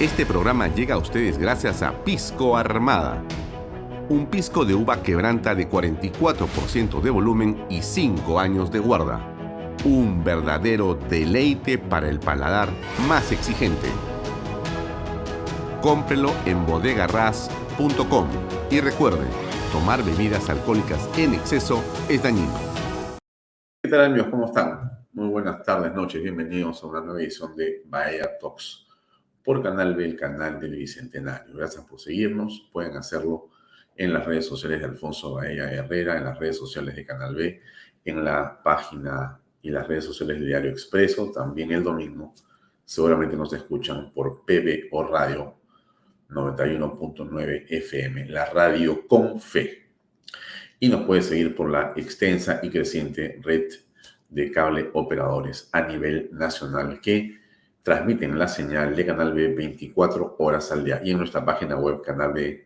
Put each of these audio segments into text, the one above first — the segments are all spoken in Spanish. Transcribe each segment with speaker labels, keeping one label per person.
Speaker 1: Este programa llega a ustedes gracias a Pisco Armada. Un pisco de uva quebranta de 44% de volumen y 5 años de guarda. Un verdadero deleite para el paladar más exigente. Cómprelo en bodegarras.com y recuerde, tomar bebidas alcohólicas en exceso es dañino.
Speaker 2: ¿Qué tal, amigos? ¿Cómo están? Muy buenas tardes, noches. Bienvenidos a una nueva edición de Bahía Talks por Canal B, el canal del Bicentenario. Gracias por seguirnos. Pueden hacerlo en las redes sociales de Alfonso Bahía Herrera, en las redes sociales de Canal B, en la página y las redes sociales del Diario Expreso. También el domingo seguramente nos escuchan por PBO Radio 91.9 FM, la radio con fe. Y nos puede seguir por la extensa y creciente red de cable operadores a nivel nacional que transmiten la señal de Canal B 24 horas al día y en nuestra página web canalb.p/live.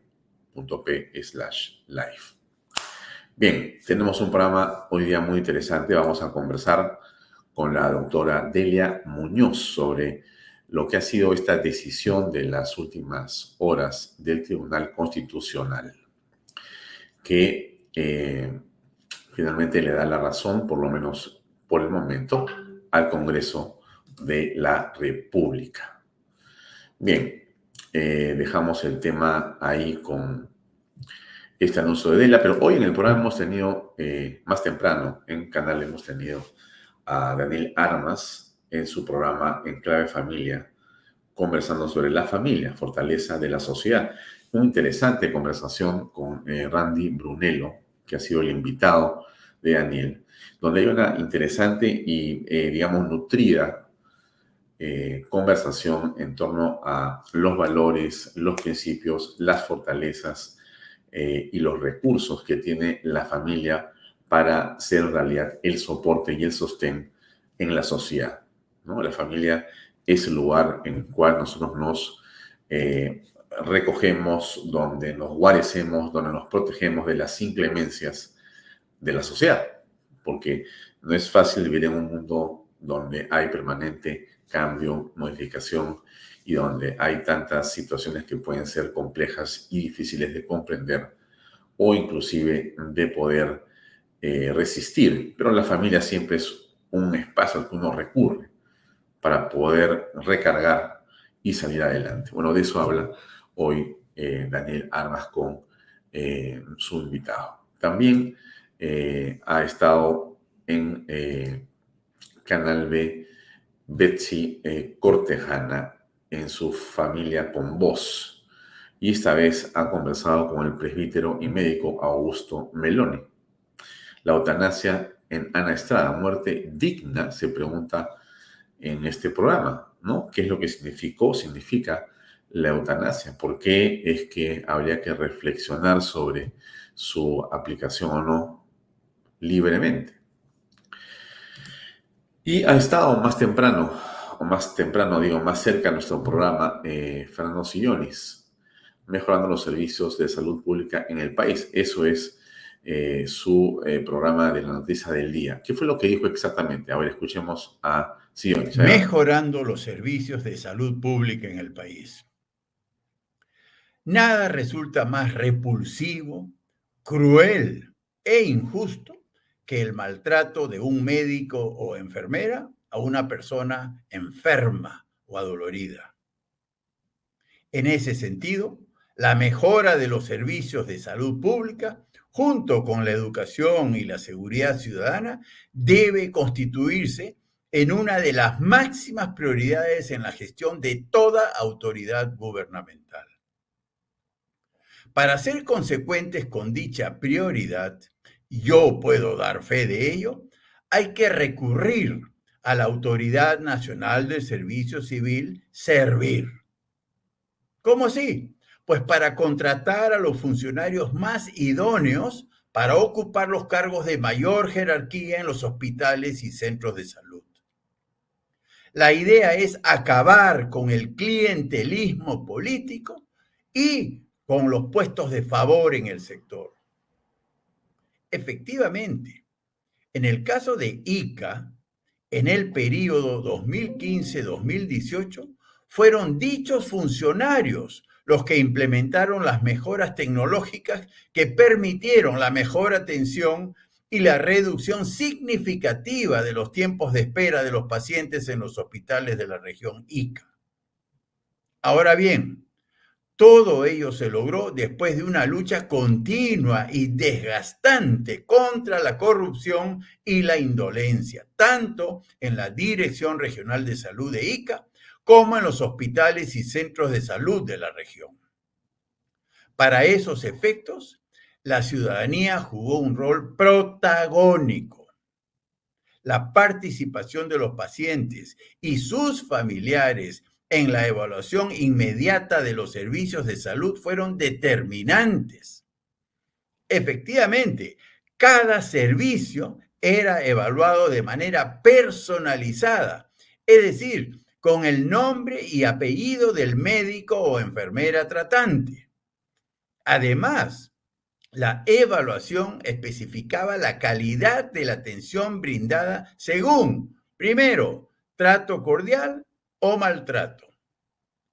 Speaker 2: Bien, tenemos un programa hoy día muy interesante. Vamos a conversar con la doctora Delia Muñoz sobre lo que ha sido esta decisión de las últimas horas del Tribunal Constitucional, que finalmente le da la razón, por lo menos por el momento, al Congreso de la República. Bien, dejamos el tema ahí con este anuncio de Delia, pero hoy en el programa hemos tenido, más temprano en Canal hemos tenido a Daniel Armas en su programa En Clave Familia, conversando sobre la familia, fortaleza de la sociedad. Una interesante conversación con Randy Brunello, que ha sido el invitado de Daniel, donde hay una interesante y, digamos, nutrida conversación en torno a los valores, los principios, las fortalezas y los recursos que tiene la familia para ser en realidad el soporte y el sostén en la sociedad, ¿no? La familia es el lugar en el cual nosotros nos recogemos, donde nos guarecemos, donde nos protegemos de las inclemencias de la sociedad, porque no es fácil vivir en un mundo donde hay permanente cambio, modificación y donde hay tantas situaciones que pueden ser complejas y difíciles de comprender o inclusive de poder resistir. Pero la familia siempre es un espacio al que uno recurre para poder recargar y salir adelante. Bueno, de eso habla hoy Daniel Armas con su invitado. También ha estado en Canal B Betsy Cortejana en su familia con voz. Y esta vez ha conversado con el presbítero y médico Augusto Meloni. La eutanasia en Ana Estrada, muerte digna, se pregunta en este programa, ¿no? ¿Qué es lo que significa la eutanasia? ¿Por qué es que habría que reflexionar sobre su aplicación o no libremente? Y ha estado más temprano, más cerca a nuestro programa, Fernando Sillonis, mejorando los servicios de salud pública en el país. Eso es su programa de la noticia del día. ¿Qué fue lo que dijo exactamente? A ver, escuchemos a Sillonis.
Speaker 3: Mejorando los servicios de salud pública en el país. Nada resulta más repulsivo, cruel e injusto que el maltrato de un médico o enfermera a una persona enferma o adolorida. En ese sentido, la mejora de los servicios de salud pública, junto con la educación y la seguridad ciudadana, debe constituirse en una de las máximas prioridades en la gestión de toda autoridad gubernamental. Para ser consecuentes con dicha prioridad, yo puedo dar fe de ello, hay que recurrir a la Autoridad Nacional del Servicio Civil, Servir. ¿Cómo así? Pues para contratar a los funcionarios más idóneos para ocupar los cargos de mayor jerarquía en los hospitales y centros de salud. La idea es acabar con el clientelismo político y con los puestos de favor en el sector. Efectivamente, en el caso de ICA, en el periodo 2015-2018, fueron dichos funcionarios los que implementaron las mejoras tecnológicas que permitieron la mejor atención y la reducción significativa de los tiempos de espera de los pacientes en los hospitales de la región Ica. Ahora bien, todo ello se logró después de una lucha continua y desgastante contra la corrupción y la indolencia, tanto en la Dirección Regional de Salud de Ica como en los hospitales y centros de salud de la región. Para esos efectos, la ciudadanía jugó un rol protagónico. La participación de los pacientes y sus familiares en la evaluación inmediata de los servicios de salud fueron determinantes. Efectivamente, cada servicio era evaluado de manera personalizada, es decir, con el nombre y apellido del médico o enfermera tratante. Además, la evaluación especificaba la calidad de la atención brindada según, primero, trato cordial o maltrato.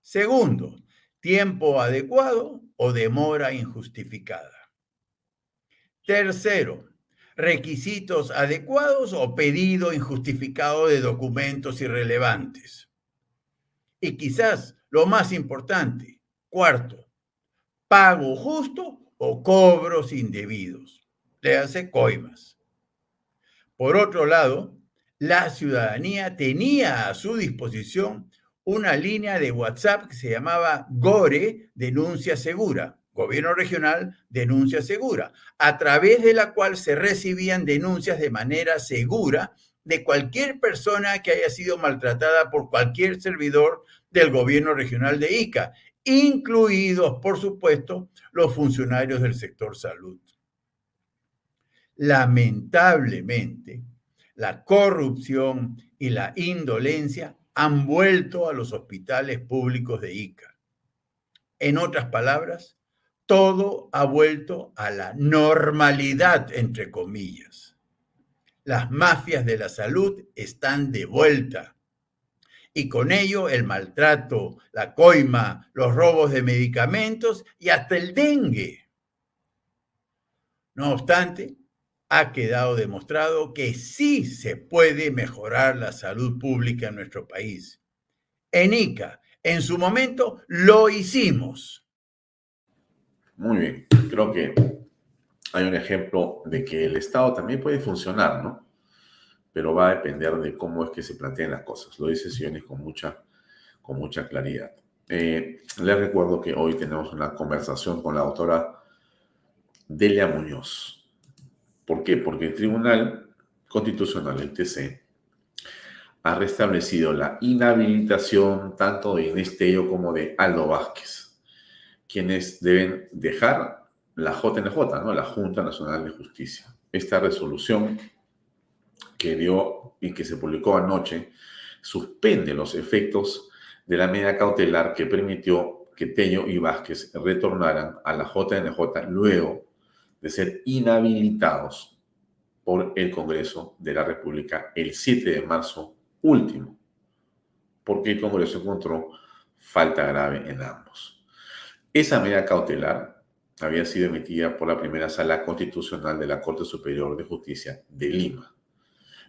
Speaker 3: Segundo, tiempo adecuado o demora injustificada. Tercero, requisitos adecuados o pedido injustificado de documentos irrelevantes. Y quizás lo más importante, cuarto, pago justo o cobros indebidos. Léase coimas. Por otro lado, la ciudadanía tenía a su disposición una línea de WhatsApp que se llamaba GORE Denuncia Segura, Gobierno Regional Denuncia Segura, a través de la cual se recibían denuncias de manera segura de cualquier persona que haya sido maltratada por cualquier servidor del Gobierno Regional de Ica, incluidos, por supuesto, los funcionarios del sector salud. Lamentablemente, la corrupción y la indolencia han vuelto a los hospitales públicos de Ica. En otras palabras, todo ha vuelto a la normalidad, entre comillas. Las mafias de la salud están de vuelta. Y con ello el maltrato, la coima, los robos de medicamentos y hasta el dengue. No obstante, ha quedado demostrado que sí se puede mejorar la salud pública en nuestro país. En Ica, en su momento, lo hicimos.
Speaker 2: Muy bien, creo que hay un ejemplo de que el Estado también puede funcionar, ¿no? Pero va a depender de cómo es que se planteen las cosas. Lo dice Siones con mucha claridad. Les recuerdo que hoy tenemos una conversación con la doctora Delia Muñoz. ¿Por qué? Porque el Tribunal Constitucional, el TC, ha restablecido la inhabilitación tanto de Inés Tello como de Aldo Vázquez, quienes deben dejar la JNJ, ¿no? La Junta Nacional de Justicia. Esta resolución que dio y que se publicó anoche suspende los efectos de la medida cautelar que permitió que Tello y Vázquez retornaran a la JNJ luego de ser inhabilitados por el Congreso de la República el 7 de marzo último, porque el Congreso encontró falta grave en ambos. Esa medida cautelar había sido emitida por la primera Sala Constitucional de la Corte Superior de Justicia de Lima.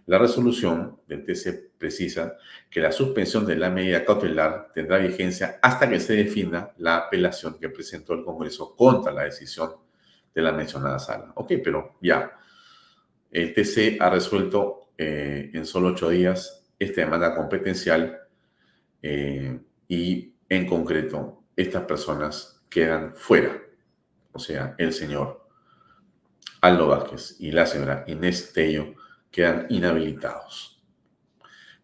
Speaker 2: La resolución del TC precisa que la suspensión de la medida cautelar tendrá vigencia hasta que se defina la apelación que presentó el Congreso contra la decisión de la mencionada sala. Ok, pero ya, el TC ha resuelto en solo 8 días esta demanda competencial y en concreto estas personas quedan fuera. O sea, el señor Aldo Vázquez y la señora Inés Tello quedan inhabilitados.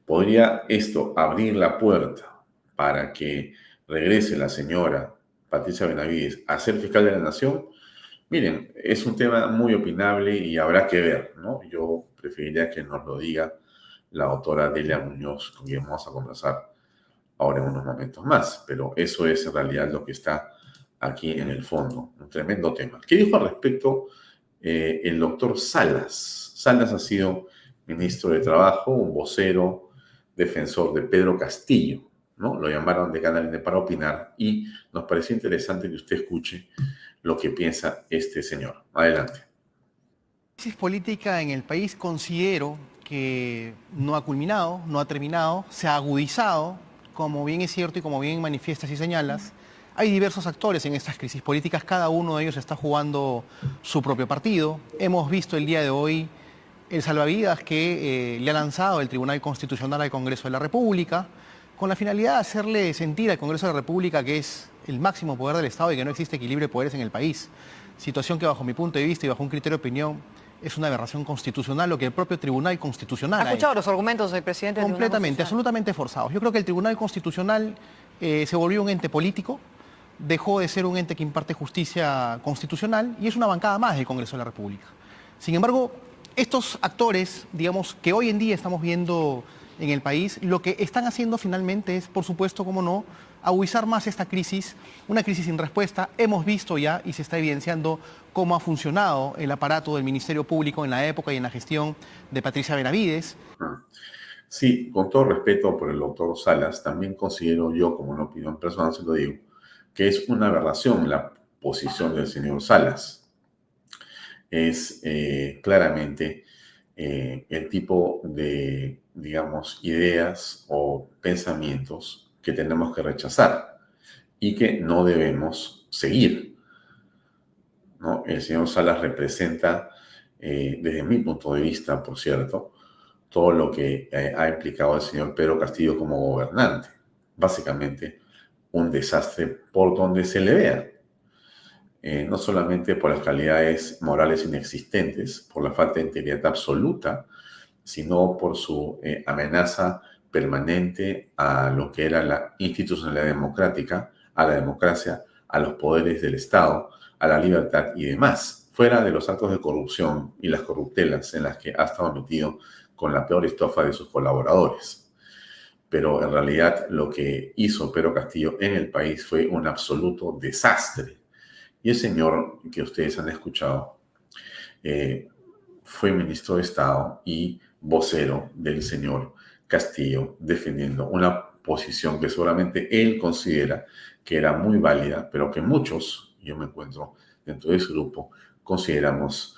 Speaker 2: ¿Podría esto abrir la puerta para que regrese la señora Patricia Benavides a ser fiscal de la Nación? Miren, es un tema muy opinable y habrá que ver, ¿no? Yo preferiría que nos lo diga la doctora Delia Muñoz, con quien vamos a conversar ahora en unos momentos más, pero eso es en realidad lo que está aquí en el fondo, un tremendo tema. ¿Qué dijo al respecto el doctor Salas? Salas ha sido ministro de Trabajo, un vocero, defensor de Pedro Castillo, ¿no? Lo llamaron de Canal para opinar y nos pareció interesante que usted escuche lo que piensa este señor. Adelante.
Speaker 4: La crisis política en el país considero que no ha culminado, no ha terminado, se ha agudizado, como bien es cierto y como bien manifiestas y señalas. Hay diversos actores en estas crisis políticas, cada uno de ellos está jugando su propio partido. Hemos visto el día de hoy el salvavidas que le ha lanzado el Tribunal Constitucional al Congreso de la República, con la finalidad de hacerle sentir al Congreso de la República que es el máximo poder del Estado y que no existe equilibrio de poderes en el país. Situación que bajo mi punto de vista y bajo un criterio de opinión es una aberración constitucional, lo que el propio Tribunal Constitucional
Speaker 5: ¿Ha escuchado los argumentos del presidente del Tribunal
Speaker 4: completamente, absolutamente forzados. Yo creo que el Tribunal Constitucional se volvió un ente político, dejó de ser un ente que imparte justicia constitucional y es una bancada más del Congreso de la República. Sin embargo, estos actores, digamos, que hoy en día estamos viendo en el país, lo que están haciendo finalmente es, por supuesto, como no, agudizar más esta crisis, una crisis sin respuesta. Hemos visto ya y se está evidenciando cómo ha funcionado el aparato del Ministerio Público en la época y en la gestión de Patricia Benavides.
Speaker 2: Sí, con todo respeto por el doctor Salas, también considero yo, como una opinión personal, se lo digo, que es una aberración la posición del señor Salas. Es claramente el tipo de, digamos, ideas o pensamientos que tenemos que rechazar y que no debemos seguir, ¿no? El señor Salas representa, desde mi punto de vista, por cierto, todo lo que ha implicado el señor Pedro Castillo como gobernante. Básicamente, un desastre por donde se le vea. No solamente por las calidades morales inexistentes, por la falta de integridad absoluta, sino por su amenaza permanente a lo que era la institucionalidad democrática, a la democracia, a los poderes del Estado, a la libertad y demás, fuera de los actos de corrupción y las corruptelas en las que ha estado metido con la peor estofa de sus colaboradores. Pero en realidad lo que hizo Pedro Castillo en el país fue un absoluto desastre. Y el señor que ustedes han escuchado fue ministro de Estado y vocero del señor Castillo, defendiendo una posición que seguramente él considera que era muy válida, pero que muchos, yo me encuentro dentro de ese grupo, consideramos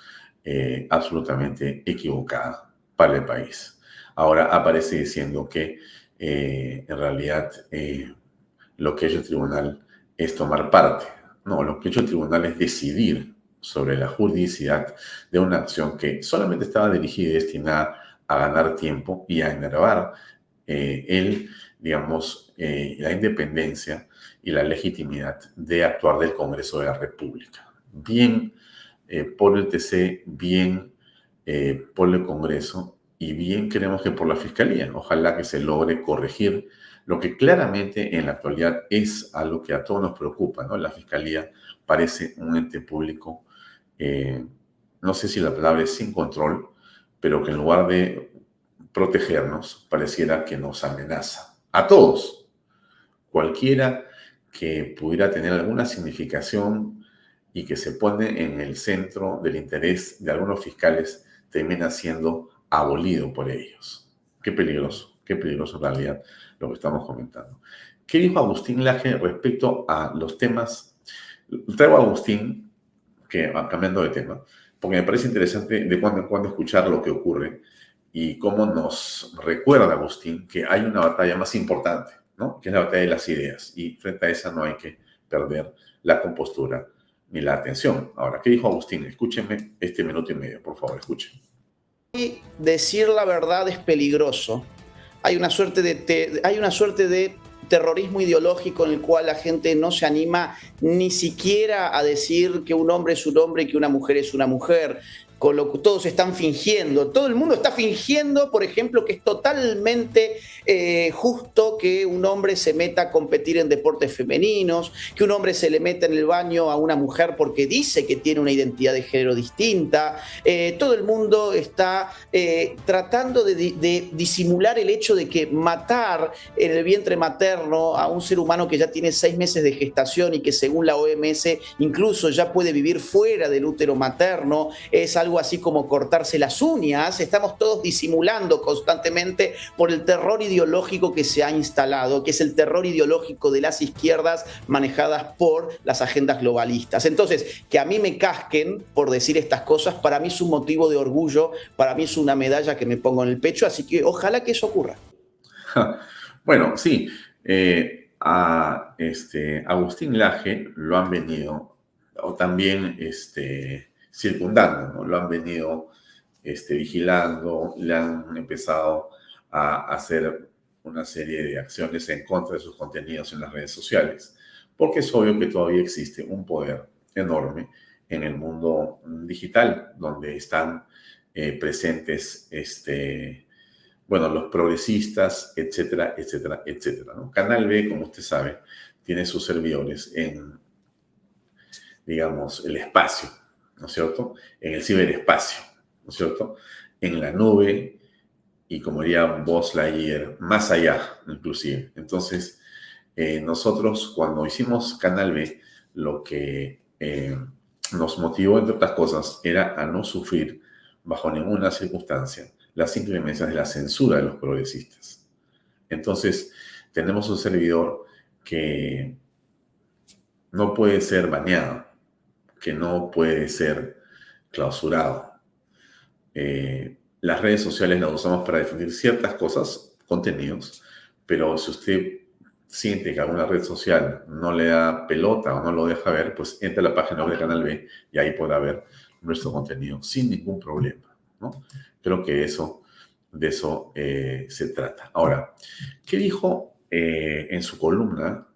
Speaker 2: absolutamente equivocada para el país. Ahora aparece diciendo que en realidad lo que ha hecho el tribunal es tomar parte. No, lo que ha hecho el tribunal es decidir sobre la juridicidad de una acción que solamente estaba dirigida y destinada a ganar tiempo y a enervar la independencia y la legitimidad de actuar del Congreso de la República. Bien por el TC, bien por el Congreso y bien queremos que por la Fiscalía. Ojalá que se logre corregir lo que claramente en la actualidad es algo que a todos nos preocupa, ¿no? La Fiscalía parece un ente público, no sé si la palabra es sin control, pero que en lugar de protegernos, pareciera que nos amenaza. A todos. Cualquiera que pudiera tener alguna significación y que se pone en el centro del interés de algunos fiscales termina siendo abolido por ellos. Qué peligroso en realidad lo que estamos comentando. ¿Qué dijo Agustín Laje respecto a los temas? Traigo a Agustín, que va cambiando de tema, porque me parece interesante de cuando en cuando escuchar lo que ocurre y cómo nos recuerda Agustín que hay una batalla más importante, ¿no? Que es la batalla de las ideas. Y frente a esa no hay que perder la compostura ni la atención. Ahora, ¿qué dijo Agustín? Escúchenme este minuto y medio, por favor, escuchen.
Speaker 6: Decir la verdad es peligroso. Hay una suerte de terrorismo ideológico en el cual la gente no se anima ni siquiera a decir que un hombre es un hombre y que una mujer es una mujer. Con lo que todos están fingiendo. Todo el mundo está fingiendo, por ejemplo, que es totalmente justo que un hombre se meta a competir en deportes femeninos, que un hombre se le meta en el baño a una mujer porque dice que tiene una identidad de género distinta. Todo el mundo está tratando de disimular el hecho de que matar en el vientre materno a un ser humano que ya tiene 6 meses de gestación y que según la OMS incluso ya puede vivir fuera del útero materno es algo algo así como cortarse las uñas, estamos todos disimulando constantemente por el terror ideológico que se ha instalado, que es el terror ideológico de las izquierdas manejadas por las agendas globalistas. Entonces, que a mí me casquen por decir estas cosas, para mí es un motivo de orgullo, para mí es una medalla que me pongo en el pecho, así que ojalá que eso ocurra.
Speaker 2: Bueno, sí, a Agustín Laje lo han venido, o también circundando, ¿no? Lo han venido vigilando, le han empezado a hacer una serie de acciones en contra de sus contenidos en las redes sociales, porque es obvio que todavía existe un poder enorme en el mundo digital, donde están presentes bueno, los progresistas, etcétera, etcétera, etcétera, ¿no? Canal B, como usted sabe, tiene sus servidores en, digamos, el espacio, ¿no es cierto? En el ciberespacio, ¿no es cierto? En la nube y, como diría Buzz Lightyear, más allá, inclusive. Entonces, nosotros cuando hicimos Canal B, lo que nos motivó, entre otras cosas, era a no sufrir bajo ninguna circunstancia las inclemencias de la censura de los progresistas. Entonces, tenemos un servidor que no puede ser baneado, que no puede ser clausurado. Las redes sociales las usamos para difundir ciertas cosas, contenidos, pero si usted siente que alguna red social no le da pelota o no lo deja ver, pues entra a la página web de Canal B y ahí podrá ver nuestro contenido sin ningún problema, ¿no? Creo que de eso se trata. Ahora, ¿qué dijo en su columna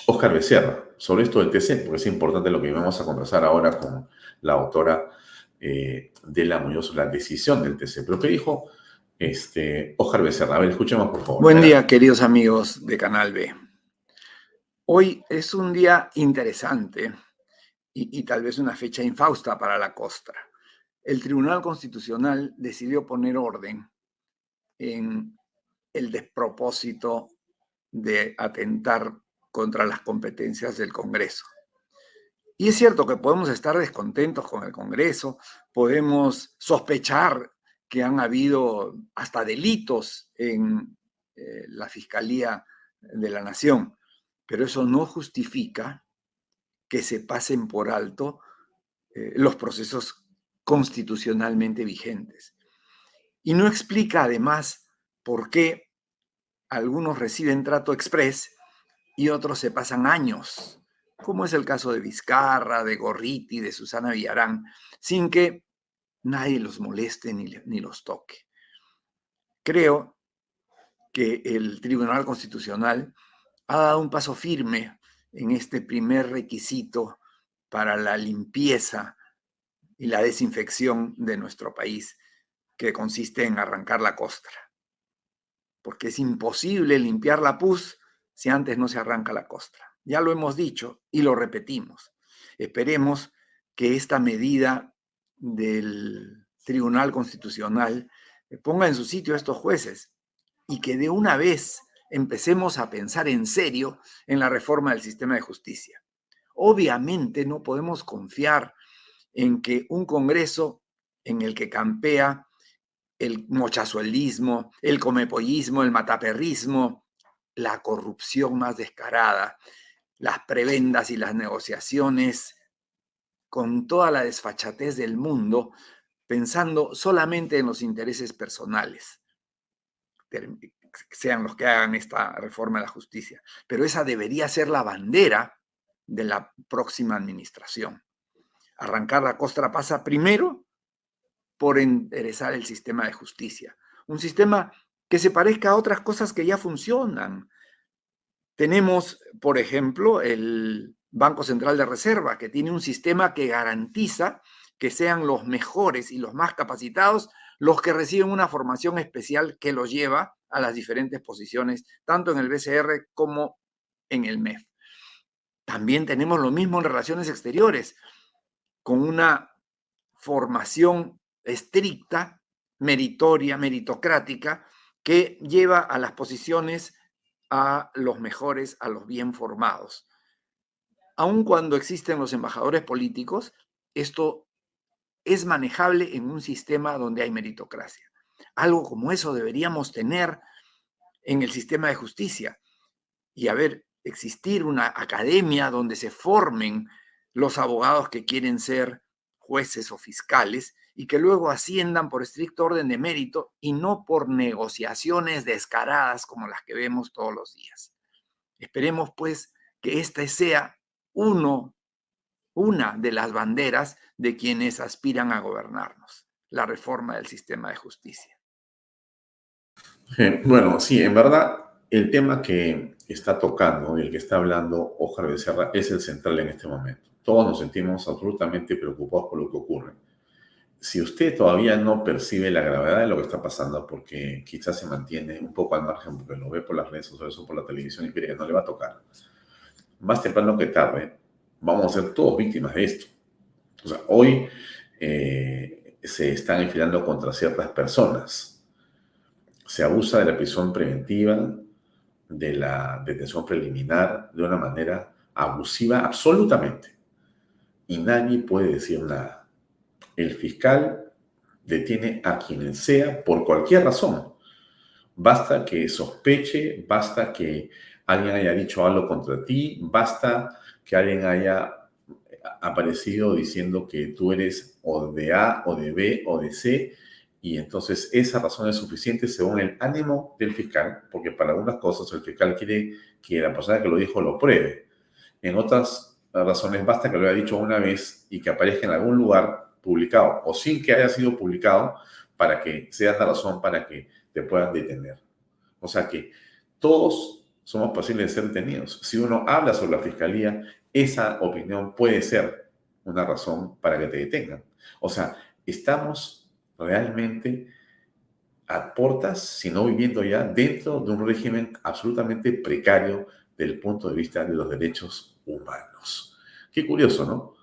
Speaker 2: Óscar Becerra sobre esto del TC? Porque es importante lo que vamos a conversar ahora con la autora de La Muñoz, la decisión del TC. Pero ¿qué dijo Óscar Becerra? A ver, escuchemos por favor.
Speaker 7: Buen día, queridos amigos de Canal B. Hoy es un día interesante y tal vez una fecha infausta para la costra. El Tribunal Constitucional decidió poner orden en el despropósito de atentar contra las competencias del Congreso. Y es cierto que podemos estar descontentos con el Congreso, podemos sospechar que han habido hasta delitos en la Fiscalía de la Nación, pero eso no justifica que se pasen por alto los procesos constitucionalmente vigentes. Y no explica además por qué algunos reciben trato exprés y otros se pasan años, como es el caso de Vizcarra, de Gorriti, de Susana Villarán, sin que nadie los moleste ni los toque. Creo que el Tribunal Constitucional ha dado un paso firme en este primer requisito para la limpieza y la desinfección de nuestro país, que consiste en arrancar la costra. Porque es imposible limpiar la pus si antes no se arranca la costra. Ya lo hemos dicho y lo repetimos. Esperemos que esta medida del Tribunal Constitucional ponga en su sitio a estos jueces y que de una vez empecemos a pensar en serio en la reforma del sistema de justicia. Obviamente no podemos confiar en que un Congreso en el que campea el mochazuelismo, el comepollismo, el mataperrismo, la corrupción más descarada, las prebendas y las negociaciones con toda la desfachatez del mundo, pensando solamente en los intereses personales, sean los que hagan esta reforma de la justicia. Pero esa debería ser la bandera de la próxima administración. Arrancar la costra pasa primero por enderezar el sistema de justicia. Un sistema que se parezca a otras cosas que ya funcionan. Tenemos, por ejemplo, el Banco Central de Reserva, que tiene un sistema que garantiza que sean los mejores y los más capacitados los que reciben una formación especial que los lleva a las diferentes posiciones, tanto en el BCR como en el MEF. También tenemos lo mismo en relaciones exteriores, con una formación estricta, meritoria, meritocrática, que lleva a las posiciones a los mejores, a los bien formados. Aun cuando existen los embajadores políticos, esto es manejable en un sistema donde hay meritocracia. Algo como eso deberíamos tener en el sistema de justicia y existir una academia donde se formen los abogados que quieren ser jueces o fiscales y que luego asciendan por estricto orden de mérito y no por negociaciones descaradas como las que vemos todos los días. Esperemos, pues, que esta sea una de las banderas de quienes aspiran a gobernarnos, la reforma del sistema de justicia.
Speaker 2: Bueno, sí, en verdad, el tema que está tocando y el que está hablando Óscar Becerra es el central en este momento. Todos nos sentimos absolutamente preocupados por lo que ocurre. Si usted todavía no percibe la gravedad de lo que está pasando, porque quizás se mantiene un poco al margen, porque lo ve por las redes sociales o por la televisión y cree que no le va a tocar, más temprano que tarde, vamos a ser todos víctimas de esto. O sea, hoy se están enfilando contra ciertas personas. Se abusa de la prisión preventiva, de la detención preliminar, de una manera abusiva absolutamente. Y nadie puede decir nada. El fiscal detiene a quien sea por cualquier razón. Basta que sospeche, basta que alguien haya dicho algo contra ti, basta que alguien haya aparecido diciendo que tú eres o de A, o de B, o de C, y entonces esa razón es suficiente según el ánimo del fiscal, porque para algunas cosas el fiscal quiere que la persona que lo dijo lo pruebe. En otras razones basta que lo haya dicho una vez y que aparezca en algún lugar publicado o sin que haya sido publicado para que sea la razón para que te puedan detener. O sea que todos somos posibles de ser detenidos. Si uno habla sobre la fiscalía, esa opinión puede ser una razón para que te detengan. O sea, estamos realmente a portas, si no viviendo ya, dentro de un régimen absolutamente precario desde el punto de vista de los derechos humanos. Qué curioso, ¿no?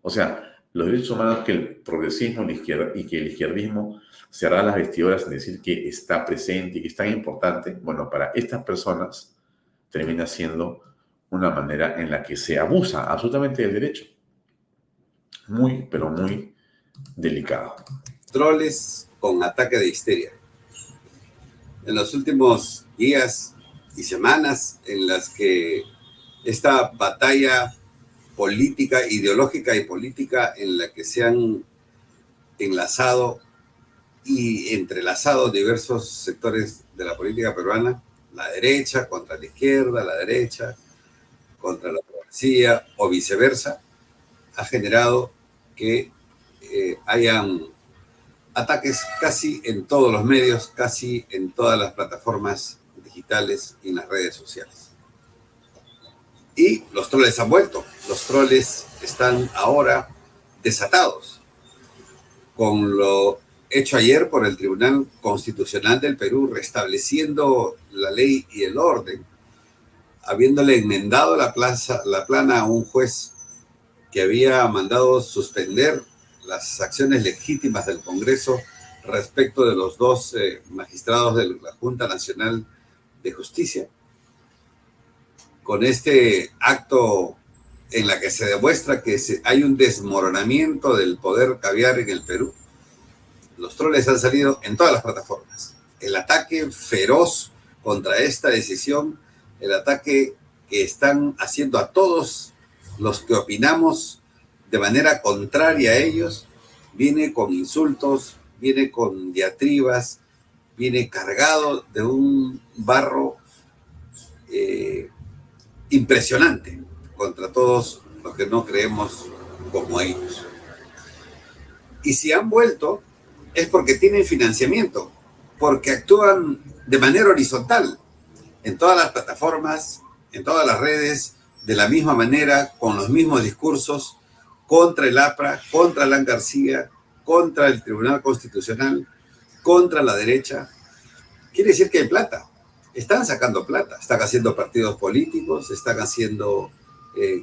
Speaker 2: O sea, los derechos humanos que el progresismo y que el izquierdismo se harán las vestiduras en decir que está presente y que es tan importante, bueno, para estas personas termina siendo una manera en la que se abusa absolutamente del derecho. Muy, pero muy delicado.
Speaker 8: Troles con ataque de histeria. En los últimos días y semanas en las que esta batalla política, ideológica y política en la que se han enlazado y entrelazado diversos sectores de la política peruana, la derecha contra la izquierda, la derecha contra la progresía o viceversa, ha generado que hayan ataques casi en todos los medios, casi en todas las plataformas digitales y en las redes sociales. Y los troles han vuelto. Los troles están ahora desatados con lo hecho ayer por el Tribunal Constitucional del Perú, restableciendo la ley y el orden, habiéndole enmendado la plana a un juez que había mandado suspender las acciones legítimas del Congreso respecto de los dos magistrados de la Junta Nacional de Justicia. Con este acto en la que se demuestra que hay un desmoronamiento del poder caviar en el Perú, los troles han salido en todas las plataformas. El ataque feroz contra esta decisión, el ataque que están haciendo a todos los que opinamos de manera contraria a ellos, viene con insultos, viene con diatribas, viene cargado de un barro impresionante contra todos los que no creemos como ellos. Y si han vuelto es porque tienen financiamiento, porque actúan de manera horizontal en todas las plataformas, en todas las redes, de la misma manera, con los mismos discursos, contra el APRA, contra Alan García, contra el Tribunal Constitucional, contra la derecha. Quiere decir que hay plata. Están sacando plata, están haciendo partidos políticos, están haciendo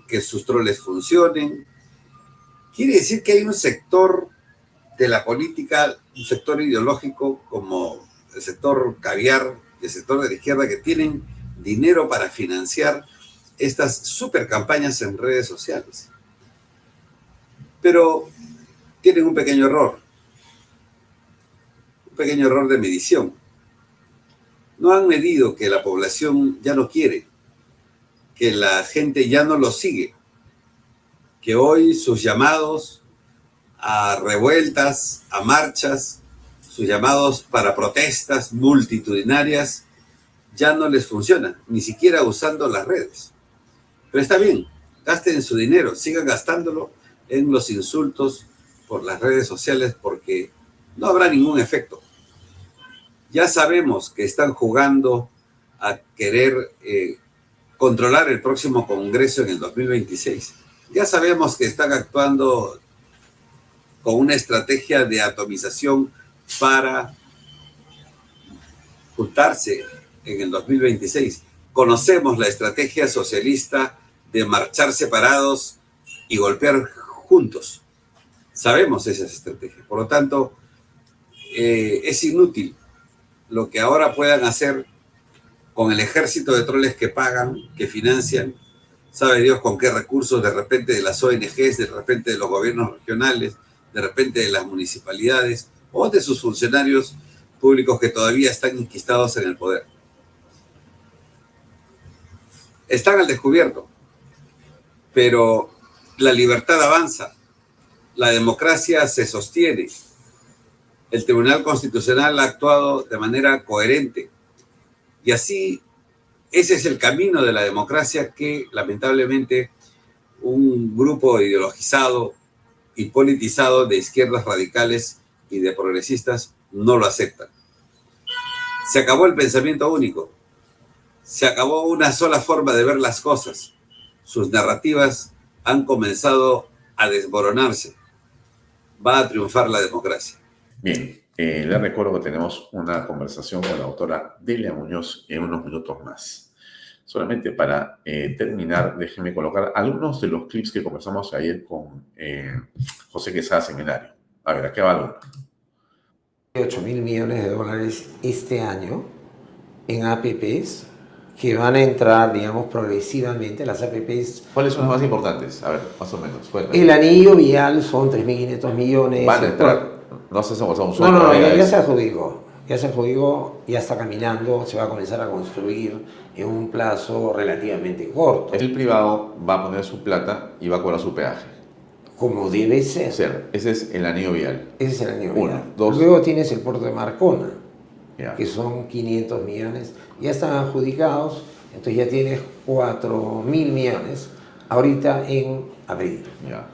Speaker 8: que sus troles funcionen. Quiere decir que hay un sector de la política, un sector ideológico como el sector caviar, el sector de la izquierda, que tienen dinero para financiar estas super campañas en redes sociales. Pero tienen un pequeño error de medición. No han medido que la población ya no quiere, que la gente ya no lo sigue, que hoy sus llamados a revueltas, a marchas, sus llamados para protestas multitudinarias ya no les funcionan, ni siquiera usando las redes. Pero está bien, gasten su dinero, sigan gastándolo en los insultos por las redes sociales porque no habrá ningún efecto. Ya sabemos que están jugando a querer controlar el próximo Congreso en el 2026. Ya sabemos que están actuando con una estrategia de atomización para juntarse en el 2026. Conocemos la estrategia socialista de marchar separados y golpear juntos. Sabemos esas estrategias. Por lo tanto, es inútil lo que ahora puedan hacer con el ejército de troles que pagan, que financian, sabe Dios con qué recursos, de repente de las ONGs, de repente de los gobiernos regionales, de repente de las municipalidades o de sus funcionarios públicos que todavía están enquistados en el poder. Están al descubierto, pero la libertad avanza, la democracia se sostiene. El Tribunal Constitucional ha actuado de manera coherente y así ese es el camino de la democracia que lamentablemente un grupo ideologizado y politizado de izquierdas radicales y de progresistas no lo aceptan. Se acabó el pensamiento único, se acabó una sola forma de ver las cosas. Sus narrativas han comenzado a desmoronarse. Va a triunfar la democracia.
Speaker 2: Bien, les recuerdo que tenemos una conversación con la doctora Delia Muñoz en unos minutos más. Solamente para terminar, déjenme colocar algunos de los clips que conversamos ayer con José Quesada Seminario. A ver, ¿a qué va uno?
Speaker 9: 8.000 millones de dólares este año en APPs que van a entrar, digamos, progresivamente. Las APPs...
Speaker 2: ¿Cuáles son las más importantes? A ver, más o menos.
Speaker 9: Cuéntame. El anillo vial son 3.500 millones.
Speaker 2: Van a entrar. No sé si hemos un
Speaker 9: sueldo. No, ya se adjudicó. Ya se adjudicó, ya está caminando, se va a comenzar a construir en un plazo relativamente corto.
Speaker 2: El privado va a poner su plata y va a cobrar su peaje.
Speaker 9: Como debe ser.
Speaker 2: Ese es el anillo vial.
Speaker 9: Ese es el anillo
Speaker 2: Uno,
Speaker 9: vial.
Speaker 2: dos.
Speaker 9: Luego tienes el puerto de Marcona,
Speaker 2: ya,
Speaker 9: que son 500 millones. Ya están adjudicados, entonces ya tienes 4.000 millones ahorita en abril.
Speaker 2: Ya.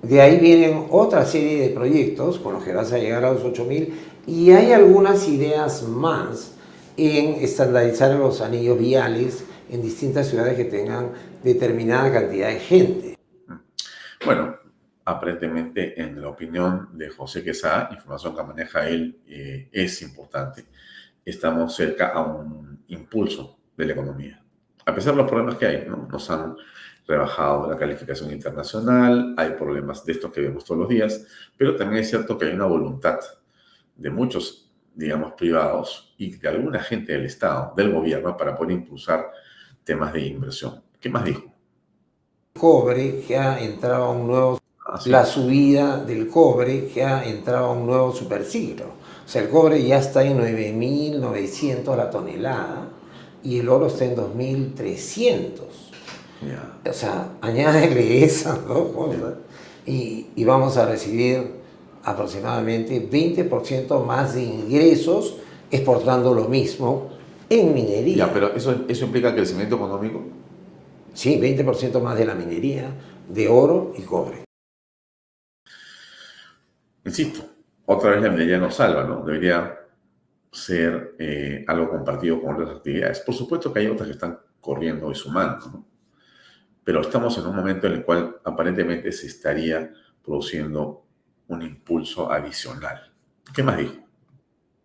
Speaker 9: De ahí vienen otra serie de proyectos con los que vas a llegar a los 8.000 y hay algunas ideas más en estandarizar los anillos viales en distintas ciudades que tengan determinada cantidad de gente.
Speaker 2: Bueno, aparentemente en la opinión de José Quesada, información que maneja él es importante. Estamos cerca a un impulso de la economía. A pesar de los problemas que hay, ¿no? Nos han rebajado la calificación internacional, hay problemas de estos que vemos todos los días, pero también es cierto que hay una voluntad de muchos, digamos, privados y de alguna gente del Estado, del gobierno, para poder impulsar temas de inversión. ¿Qué más dijo?
Speaker 9: Cobre, que ha entrado a un nuevo... La subida del cobre, que ha entrado a un nuevo superciclo. O sea, el cobre ya está en 9.900 la tonelada y el oro está en 2.300.
Speaker 2: Yeah.
Speaker 9: O sea, añádele esas dos cosas y vamos a recibir aproximadamente 20% más de ingresos exportando lo mismo en minería.
Speaker 2: Ya, pero ¿eso implica crecimiento económico?
Speaker 9: Sí, 20% más de la minería, de oro y cobre.
Speaker 2: Insisto, otra vez la minería nos salva, ¿no? Debería ser algo compartido con otras actividades. Por supuesto que hay otras que están corriendo y sumando, ¿no? Pero estamos en un momento en el cual aparentemente se estaría produciendo un impulso adicional. ¿Qué más dijo?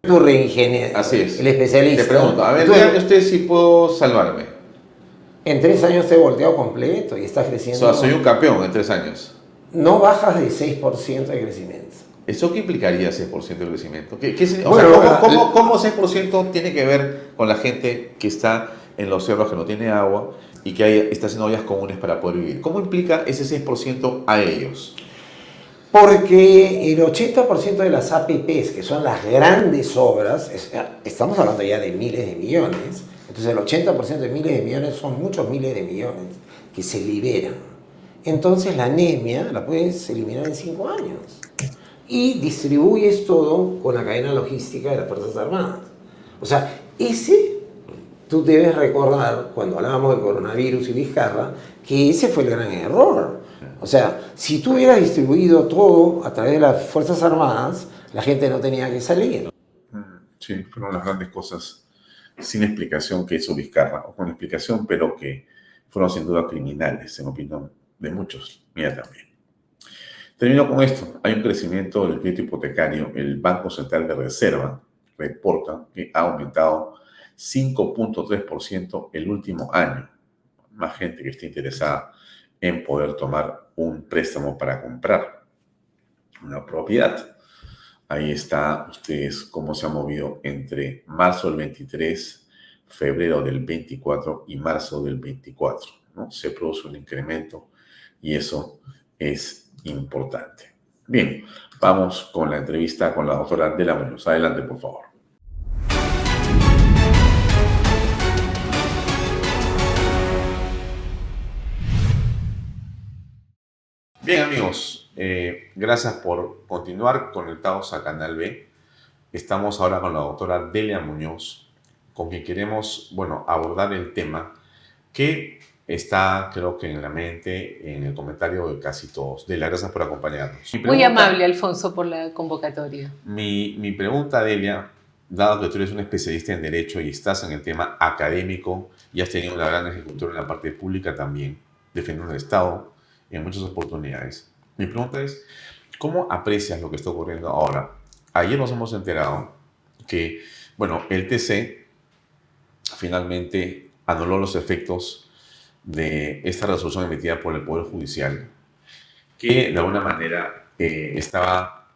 Speaker 9: Tu reingeniero,
Speaker 2: así es.
Speaker 9: El especialista.
Speaker 2: Te pregunto, a ver, dígame usted si puedo salvarme.
Speaker 9: En 3 años te he volteado completo y estás creciendo.
Speaker 2: O sea, soy un campeón en 3 años.
Speaker 9: No bajas de 6% de crecimiento.
Speaker 2: ¿Eso qué implicaría 6% de crecimiento?
Speaker 9: Bueno,
Speaker 2: ¿Cómo 6% tiene que ver con la gente que está en los cerros, que no tiene agua y que está haciendo ollas comunes para poder vivir? ¿Cómo implica ese 6% a ellos?
Speaker 9: Porque el 80% de las APPs, que son las grandes obras, estamos hablando ya de miles de millones, entonces el 80% de miles de millones son muchos miles de millones que se liberan. Entonces la anemia la puedes eliminar en 5 años. Y distribuyes todo con la cadena logística de las Fuerzas Armadas. O sea, tú debes recordar, cuando hablábamos del coronavirus y Vizcarra, que ese fue el gran error. O sea, si tú hubieras distribuido todo a través de las Fuerzas Armadas, la gente no tenía que salir.
Speaker 2: Sí, fueron las grandes cosas sin explicación que hizo Vizcarra, o con explicación, pero que fueron sin duda criminales, en opinión de muchos, mía también. Termino con esto. Hay un crecimiento del crédito hipotecario. El Banco Central de Reserva reporta que ha aumentado 5.3% el último año. Más gente que esté interesada en poder tomar un préstamo para comprar una propiedad. Ahí está ustedes cómo se ha movido entre marzo del 23, febrero del 24 y marzo del 24, ¿no? Se produce un incremento y eso es importante. Bien, vamos con la entrevista con la doctora Delia Muñoz. Adelante, por favor. Bien, amigos, gracias por continuar conectados a Canal B. Estamos ahora con la doctora Delia Muñoz, con quien queremos, abordar el tema que está, creo que en la mente, en el comentario de casi todos. Delia, gracias por acompañarnos.
Speaker 10: Muy amable, Alfonso, por la convocatoria.
Speaker 2: Mi pregunta, Delia, dado que tú eres un especialista en Derecho y estás en el tema académico y has tenido una gran ejecutora en la parte pública también, defendiendo el Estado en muchas oportunidades. Mi pregunta es, ¿cómo aprecias lo que está ocurriendo ahora? Ayer nos hemos enterado que, el TC finalmente anuló los efectos de esta resolución emitida por el Poder Judicial, que de alguna manera estaba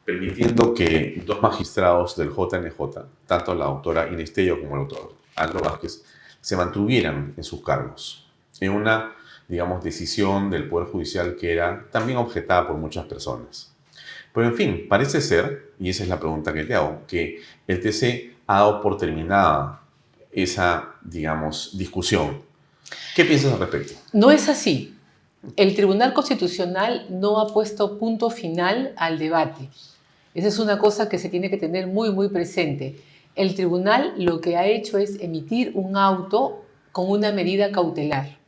Speaker 2: permitiendo que 2 magistrados del JNJ, tanto la doctora Inés Tello como el doctor Aldo Vázquez, se mantuvieran en sus cargos, en una, decisión del Poder Judicial que era también objetada por muchas personas. Pero en fin, parece ser, y esa es la pregunta que te hago, que el TC ha dado por terminada esa, discusión. ¿Qué piensas al respecto?
Speaker 10: No es así. El Tribunal Constitucional no ha puesto punto final al debate. Esa es una cosa que se tiene que tener muy, muy presente. El tribunal lo que ha hecho es emitir un auto con una medida cautelar.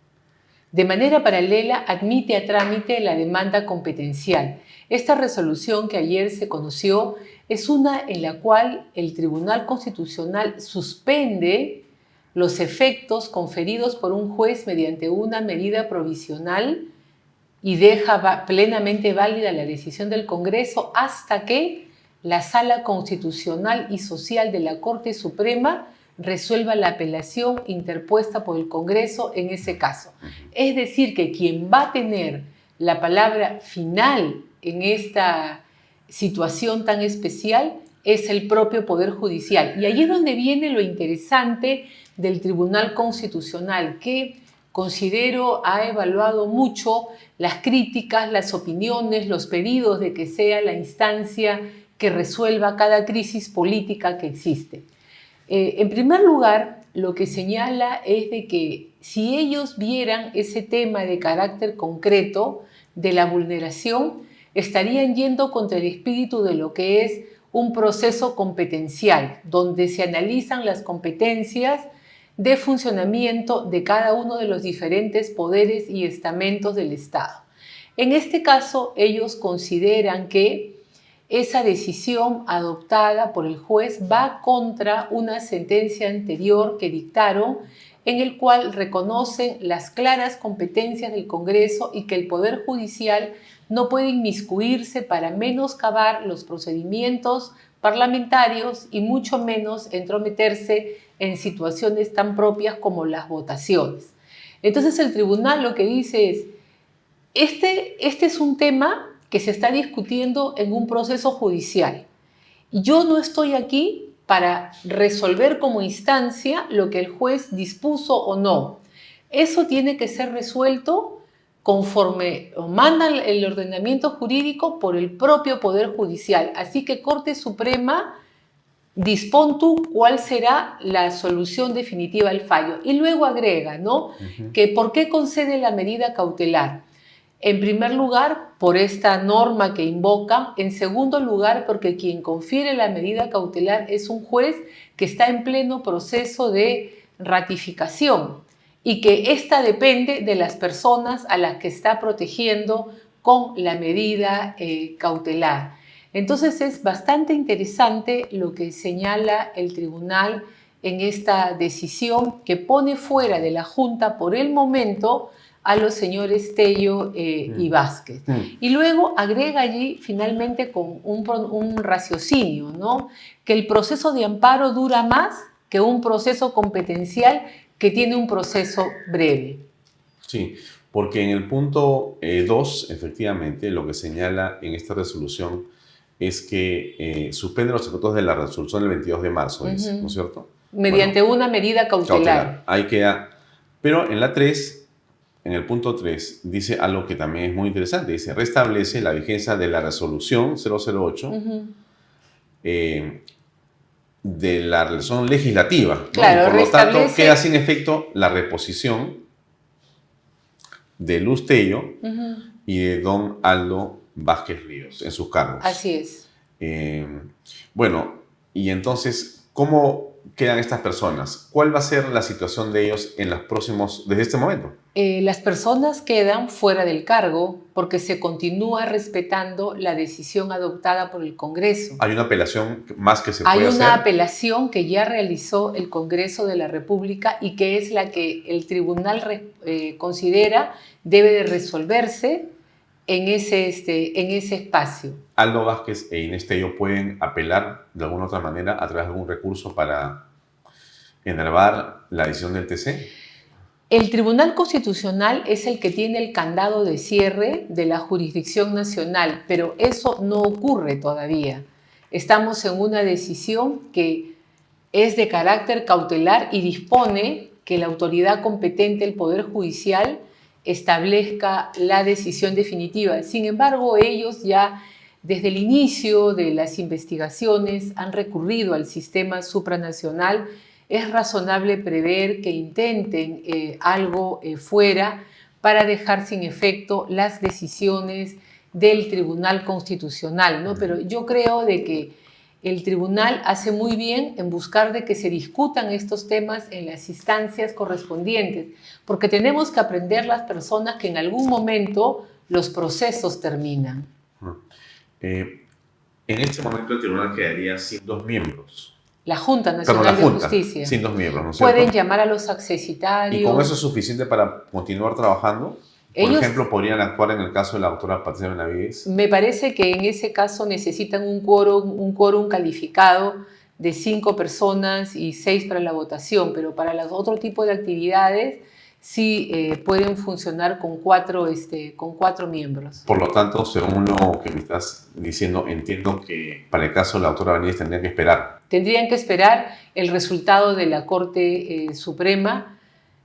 Speaker 10: De manera paralela, admite a trámite la demanda competencial. Esta resolución que ayer se conoció es una en la cual el Tribunal Constitucional suspende los efectos conferidos por un juez mediante una medida provisional y deja plenamente válida la decisión del Congreso hasta que la Sala Constitucional y Social de la Corte Suprema resuelva la apelación interpuesta por el Congreso en ese caso. Es decir, que quien va a tener la palabra final en esta situación tan especial es el propio Poder Judicial. Y ahí es donde viene lo interesante del Tribunal Constitucional, que considero ha evaluado mucho las críticas, las opiniones, los pedidos de que sea la instancia que resuelva cada crisis política que existe. En primer lugar, lo que señala es de que si ellos vieran ese tema de carácter concreto de la vulneración, estarían yendo contra el espíritu de lo que es un proceso competencial, donde se analizan las competencias de funcionamiento de cada uno de los diferentes poderes y estamentos del Estado. En este caso, ellos consideran que esa decisión adoptada por el juez va contra una sentencia anterior que dictaron, en el cual reconocen las claras competencias del Congreso y que el Poder Judicial no puede inmiscuirse para menoscabar los procedimientos parlamentarios y mucho menos entrometerse en situaciones tan propias como las votaciones. Entonces el tribunal lo que dice es, este es un tema que se está discutiendo en un proceso judicial. Y yo no estoy aquí para resolver como instancia lo que el juez dispuso o no. Eso tiene que ser resuelto conforme mandan el ordenamiento jurídico por el propio Poder Judicial. Así que Corte Suprema, dispón tú cuál será la solución definitiva al fallo. Y luego agrega, ¿no? Que ¿por qué concede la medida cautelar? En primer lugar, por esta norma que invocan. En segundo lugar, porque quien confiere la medida cautelar es un juez que está en pleno proceso de ratificación y que ésta depende de las personas a las que está protegiendo con la medida cautelar. Entonces es bastante interesante lo que señala el tribunal en esta decisión que pone fuera de la Junta por el momento a los señores Tello y Vázquez. Y luego agrega allí finalmente con un raciocinio, ¿no? Que el proceso de amparo dura más que un proceso competencial que tiene un proceso breve.
Speaker 1: Sí, porque en el punto 2, efectivamente, lo que señala en esta resolución es que suspende los efectos de la resolución del 22 de marzo, dice, ¿no es cierto?
Speaker 10: Mediante una medida cautelar.
Speaker 1: Ahí queda. Pero en la 3, en el punto 3, dice algo que también es muy interesante. Dice, restablece la vigencia de la resolución 008 de la resolución legislativa, ¿no?
Speaker 10: Claro,
Speaker 1: y por lo tanto queda sin efecto la reposición de Luz Tello y de don Aldo Vázquez Ríos en sus cargos.
Speaker 10: Así es.
Speaker 1: Bueno, y entonces, ¿cómo quedan estas personas? ¿Cuál va a ser la situación de ellos en los próximos, desde este momento?
Speaker 10: Las personas quedan fuera del cargo porque se continúa respetando la decisión adoptada por el Congreso.
Speaker 1: ¿Hay una apelación más que se puede hacer?
Speaker 10: Hay una apelación que ya realizó el Congreso de la República y que es la que el tribunal considera debe de resolverse en ese espacio.
Speaker 1: ¿Aldo Vázquez e Inés Tello pueden apelar de alguna otra manera a través de algún recurso para enervar la decisión del TC?
Speaker 10: El Tribunal Constitucional es el que tiene el candado de cierre de la jurisdicción nacional, pero eso no ocurre todavía. Estamos en una decisión que es de carácter cautelar y dispone que la autoridad competente, el Poder Judicial, establezca la decisión definitiva. Sin embargo, ellos ya desde el inicio de las investigaciones han recurrido al sistema supranacional. Es razonable prever que intenten algo fuera para dejar sin efecto las decisiones del Tribunal Constitucional, ¿no? Pero yo creo de que el tribunal hace muy bien en buscar de que se discutan estos temas en las instancias correspondientes, porque tenemos que aprender las personas que en algún momento los procesos terminan.
Speaker 1: En este momento el tribunal quedaría sin 2 miembros.
Speaker 10: La Junta Nacional de Justicia.
Speaker 1: Sin 2 miembros, ¿no es cierto?
Speaker 10: Pueden llamar a los accesitarios.
Speaker 1: ¿Y con eso es suficiente para continuar trabajando? Por ejemplo, ¿podrían actuar en el caso de la doctora Patricia Benavides?
Speaker 10: Me parece que en ese caso necesitan un quórum calificado de 5 personas y 6 para la votación, pero para los otro tipo de actividades sí pueden funcionar con 4 miembros.
Speaker 1: Por lo tanto, según lo que me estás diciendo, entiendo que para el caso de la doctora Benavides tendrían que esperar.
Speaker 10: Tendrían que esperar el resultado de la Corte Suprema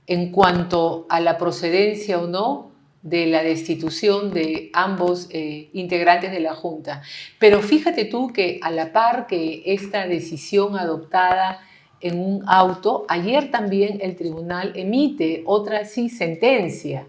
Speaker 10: en cuanto a la procedencia o no de la destitución de ambos integrantes de la Junta. Pero fíjate tú que a la par que esta decisión adoptada en un auto, ayer también el tribunal emite otra sentencia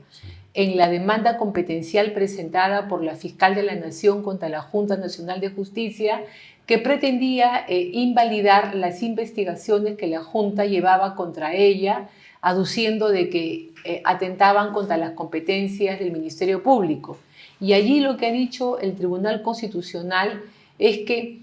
Speaker 10: en la demanda competencial presentada por la fiscal de la Nación contra la Junta Nacional de Justicia, que pretendía invalidar las investigaciones que la Junta llevaba contra ella, aduciendo de que atentaban contra las competencias del Ministerio Público. Y allí lo que ha dicho el Tribunal Constitucional es que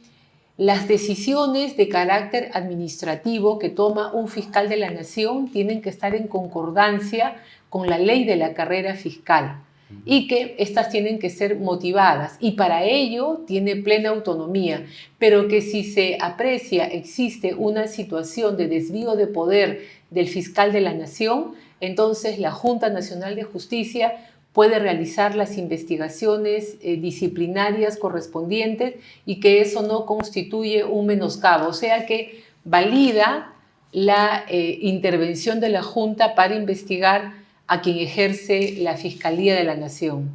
Speaker 10: las decisiones de carácter administrativo que toma un fiscal de la Nación tienen que estar en concordancia con la ley de la carrera fiscal y que estas tienen que ser motivadas y para ello tiene plena autonomía, pero que si se aprecia existe una situación de desvío de poder del fiscal de la Nación, entonces la Junta Nacional de Justicia puede realizar las investigaciones disciplinarias correspondientes y que eso no constituye un menoscabo, o sea que valida la intervención de la Junta para investigar a quien ejerce la Fiscalía de la Nación.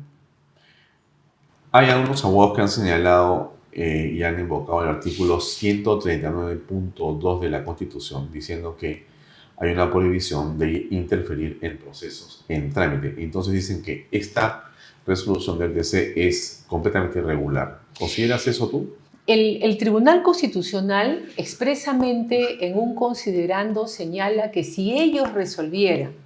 Speaker 2: Hay algunos abogados que han señalado y han invocado el artículo 139.2 de la Constitución, diciendo que hay una prohibición de interferir en procesos en trámite. Entonces dicen que esta resolución del TC es completamente irregular. ¿Consideras eso tú?
Speaker 10: El Tribunal Constitucional expresamente en un considerando señala que si ellos resolvieran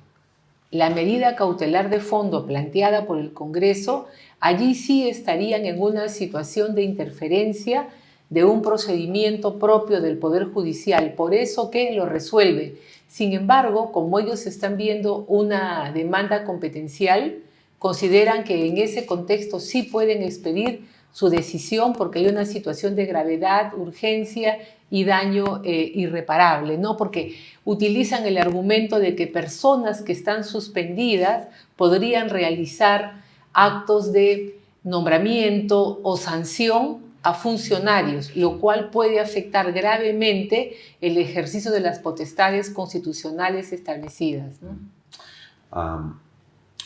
Speaker 10: la medida cautelar de fondo planteada por el Congreso, allí sí estarían en una situación de interferencia de un procedimiento propio del Poder Judicial, por eso que lo resuelve. Sin embargo, como ellos están viendo una demanda competencial, consideran que en ese contexto sí pueden expedir su decisión porque hay una situación de gravedad, urgencia y daño irreparable, ¿no? Porque utilizan el argumento de que personas que están suspendidas podrían realizar actos de nombramiento o sanción a funcionarios, lo cual puede afectar gravemente el ejercicio de las potestades constitucionales establecidas, ¿no?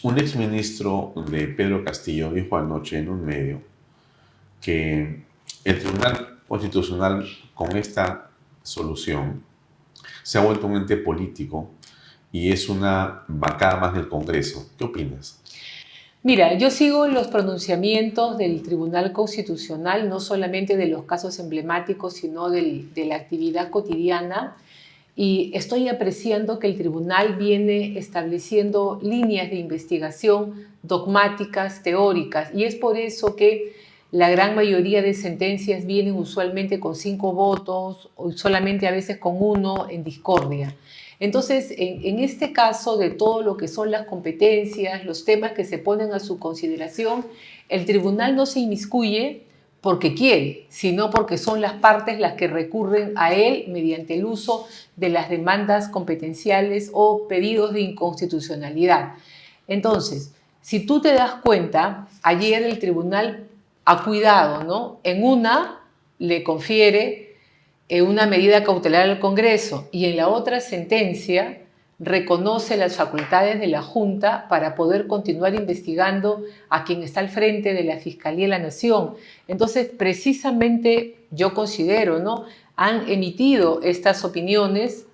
Speaker 2: Un exministro de Pedro Castillo dijo anoche en un medio que el Tribunal Constitucional con esta solución se ha vuelto un ente político y es una bancada más del Congreso. ¿Qué opinas?
Speaker 10: Mira, yo sigo los pronunciamientos del Tribunal Constitucional, no solamente de los casos emblemáticos, sino de la actividad cotidiana, y estoy apreciando que el tribunal viene estableciendo líneas de investigación dogmáticas, teóricas, y es por eso que la gran mayoría de sentencias vienen usualmente con 5 votos o solamente a veces con 1 en discordia. Entonces, en este caso de todo lo que son las competencias, los temas que se ponen a su consideración, el tribunal no se inmiscuye porque quiere, sino porque son las partes las que recurren a él mediante el uso de las demandas competenciales o pedidos de inconstitucionalidad. Entonces, si tú te das cuenta, ayer el tribunal ha cuidado, ¿no? En una le confiere una medida cautelar al Congreso y en la otra sentencia reconoce las facultades de la Junta para poder continuar investigando a quien está al frente de la Fiscalía de la Nación. Entonces, precisamente yo considero, ¿no? Han emitido estas opiniones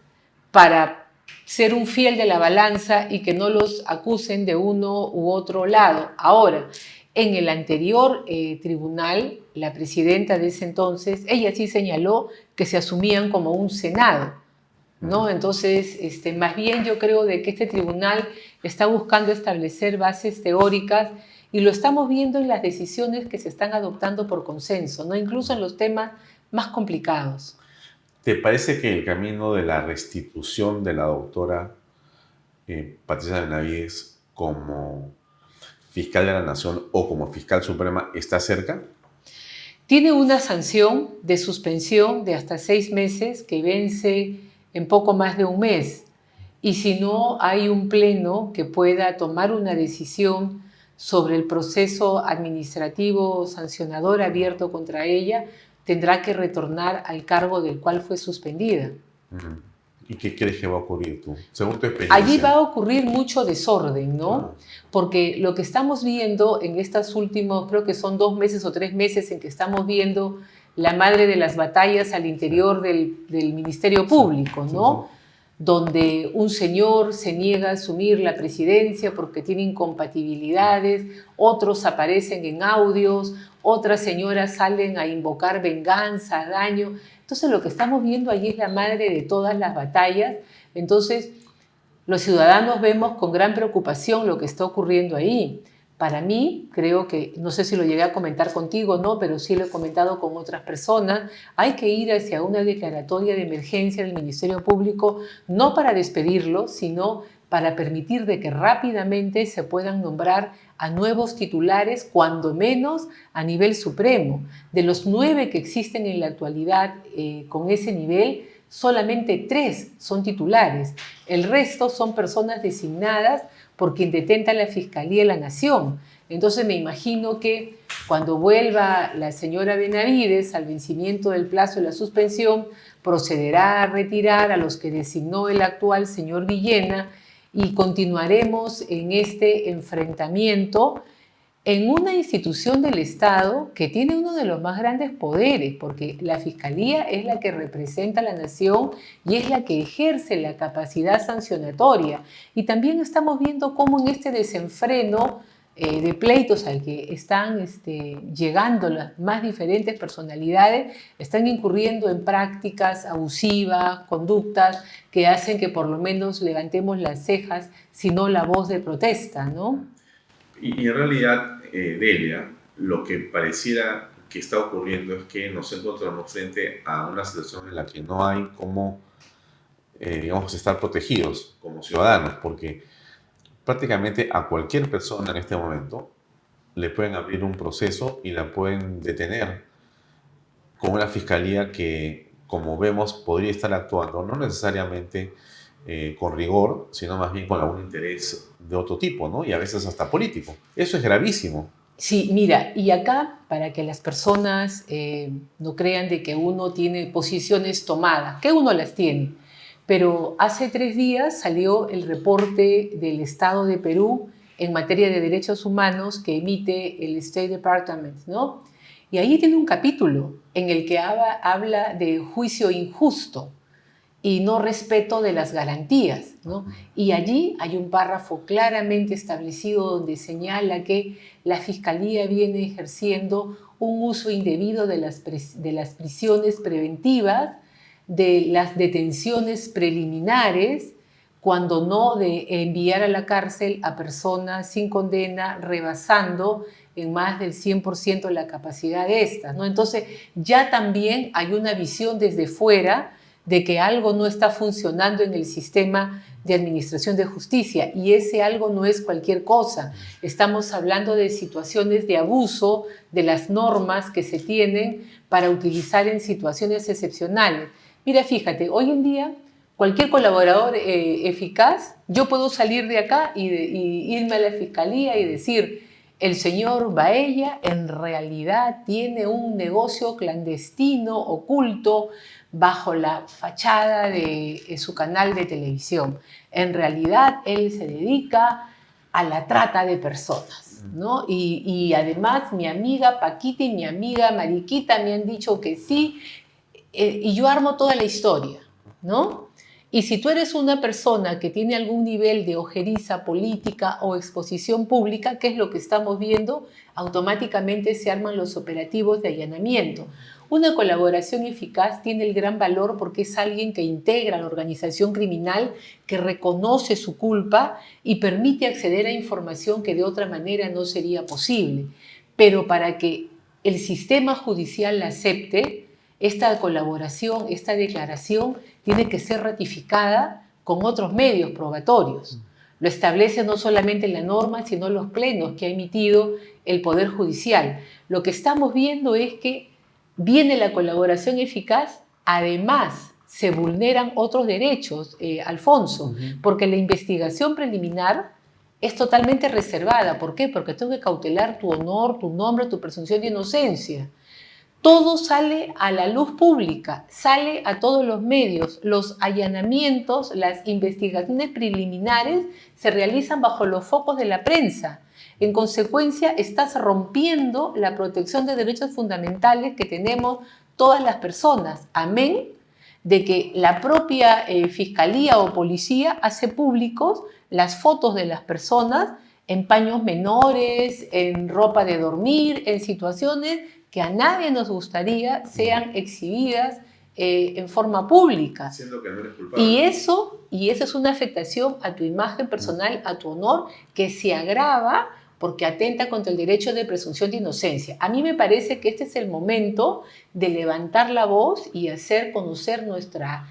Speaker 10: para ser un fiel de la balanza y que no los acusen de uno u otro lado. Ahora, en el anterior tribunal, la presidenta de ese entonces, ella sí señaló que se asumían como un Senado, ¿no? Entonces, más bien yo creo de que este tribunal está buscando establecer bases teóricas y lo estamos viendo en las decisiones que se están adoptando por consenso, ¿no? Incluso en los temas más complicados.
Speaker 2: ¿Te parece que el camino de la restitución de la doctora Patricia Benavides como fiscal de la Nación o como fiscal suprema está cerca?
Speaker 10: Tiene una sanción de suspensión de hasta 6 meses que vence en poco más de un mes. Y si no hay un pleno que pueda tomar una decisión sobre el proceso administrativo sancionador abierto contra ella, tendrá que retornar al cargo del cual fue suspendida.
Speaker 2: ¿Y qué crees que va a ocurrir tú, según tu experiencia?
Speaker 10: Allí va a ocurrir mucho desorden, ¿no? Porque lo que estamos viendo en estos últimos, creo que son 2 meses o 3 meses en que estamos viendo la madre de las batallas al interior del Ministerio Público, ¿no? Donde un señor se niega a asumir la presidencia porque tiene incompatibilidades, otros aparecen en audios, otras señoras salen a invocar venganza, daño. Entonces lo que estamos viendo allí es la madre de todas las batallas. Entonces los ciudadanos vemos con gran preocupación lo que está ocurriendo ahí. Para mí, creo que, no sé si lo llegué a comentar contigo o no, pero sí lo he comentado con otras personas, hay que ir hacia una declaratoria de emergencia del Ministerio Público, no para despedirlo, sino para permitir de que rápidamente se puedan nombrar a nuevos titulares, cuando menos a nivel supremo. De los 9 que existen en la actualidad con ese nivel, solamente 3 son titulares. El resto son personas designadas por quien detenta la Fiscalía de la Nación. Entonces me imagino que cuando vuelva la señora Benavides al vencimiento del plazo de la suspensión, procederá a retirar a los que designó el actual señor Villena y continuaremos en este enfrentamiento en una institución del Estado que tiene uno de los más grandes poderes, porque la Fiscalía es la que representa a la nación y es la que ejerce la capacidad sancionatoria. Y también estamos viendo cómo en este desenfreno de pleitos al que están llegando las más diferentes personalidades, están incurriendo en prácticas abusivas, conductas que hacen que por lo menos levantemos las cejas, si no la voz de protesta, ¿no?
Speaker 2: Y en realidad, Delia, lo que pareciera que está ocurriendo es que nos encontramos frente a una situación en la que no hay cómo, digamos, estar protegidos como ciudadanos, porque prácticamente a cualquier persona en este momento le pueden abrir un proceso y la pueden detener con una fiscalía que, como vemos, podría estar actuando no necesariamente con rigor, sino más bien con algún interés de otro tipo, ¿no? Y a veces hasta político. Eso es gravísimo.
Speaker 10: Sí, mira, y acá, para que las personas no crean de que uno tiene posiciones tomadas, que uno las tiene, pero hace 3 días salió el reporte del Estado de Perú en materia de derechos humanos que emite el State Department, ¿no? Y ahí tiene un capítulo en el que habla de juicio injusto y no respeto de las garantías, ¿no? Y allí hay un párrafo claramente establecido donde señala que la Fiscalía viene ejerciendo un uso indebido de las prisiones preventivas, de las detenciones preliminares, cuando no de enviar a la cárcel a personas sin condena, rebasando en más del 100% la capacidad de estas, ¿no? Entonces ya también hay una visión desde fuera de que algo no está funcionando en el sistema de administración de justicia, y ese algo no es cualquier cosa. Estamos hablando de situaciones de abuso de las normas que se tienen para utilizar en situaciones excepcionales. Mira, fíjate, hoy en día cualquier colaborador eficaz, yo puedo salir de acá y irme a la fiscalía y decir: el señor Baella en realidad tiene un negocio clandestino, oculto, bajo la fachada de su canal de televisión. En realidad él se dedica a la trata de personas, ¿no? Y además mi amiga Paquita y mi amiga Mariquita me han dicho que sí, y yo armo toda la historia, ¿no? Y si tú eres una persona que tiene algún nivel de ojeriza política o exposición pública, ¿qué es lo que estamos viendo? Automáticamente se arman los operativos de allanamiento. Una colaboración eficaz tiene el gran valor porque es alguien que integra la organización criminal, que reconoce su culpa y permite acceder a información que de otra manera no sería posible. Pero para que el sistema judicial la acepte, esta colaboración, esta declaración, tiene que ser ratificada con otros medios probatorios. Lo establece no solamente la norma, sino los plenos que ha emitido el Poder Judicial. Lo que estamos viendo es que viene la colaboración eficaz, además se vulneran otros derechos, Alfonso, porque la investigación preliminar es totalmente reservada. ¿Por qué? Porque tengo que cautelar tu honor, tu nombre, tu presunción de inocencia. Todo sale a la luz pública, sale a todos los medios. Los allanamientos, las investigaciones preliminares se realizan bajo los focos de la prensa. En consecuencia, estás rompiendo la protección de derechos fundamentales que tenemos todas las personas, amén de que la propia fiscalía o policía hace públicos las fotos de las personas en paños menores, en ropa de dormir, en situaciones que a nadie nos gustaría sean exhibidas en forma pública.
Speaker 2: Siendo que no eres culpable.
Speaker 10: Y eso es una afectación a tu imagen personal, a tu honor, que se agrava porque atenta contra el derecho de presunción de inocencia. A mí me parece que este es el momento de levantar la voz y hacer conocer nuestra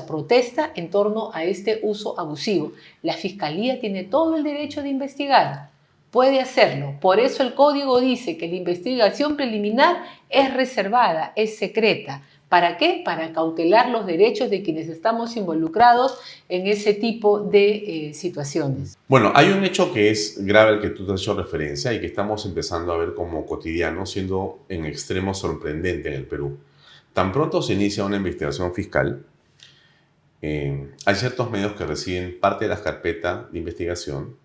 Speaker 10: protesta en torno a este uso abusivo. La Fiscalía tiene todo el derecho de investigar, puede hacerlo. Por eso el Código dice que la investigación preliminar es reservada, es secreta. ¿Para qué? Para cautelar los derechos de quienes estamos involucrados en ese tipo de situaciones.
Speaker 2: Bueno, hay un hecho que es grave al que tú te has hecho referencia y que estamos empezando a ver como cotidiano, siendo en extremo sorprendente en el Perú. Tan pronto se inicia una investigación fiscal,
Speaker 1: hay ciertos medios que reciben parte de las carpetas de investigación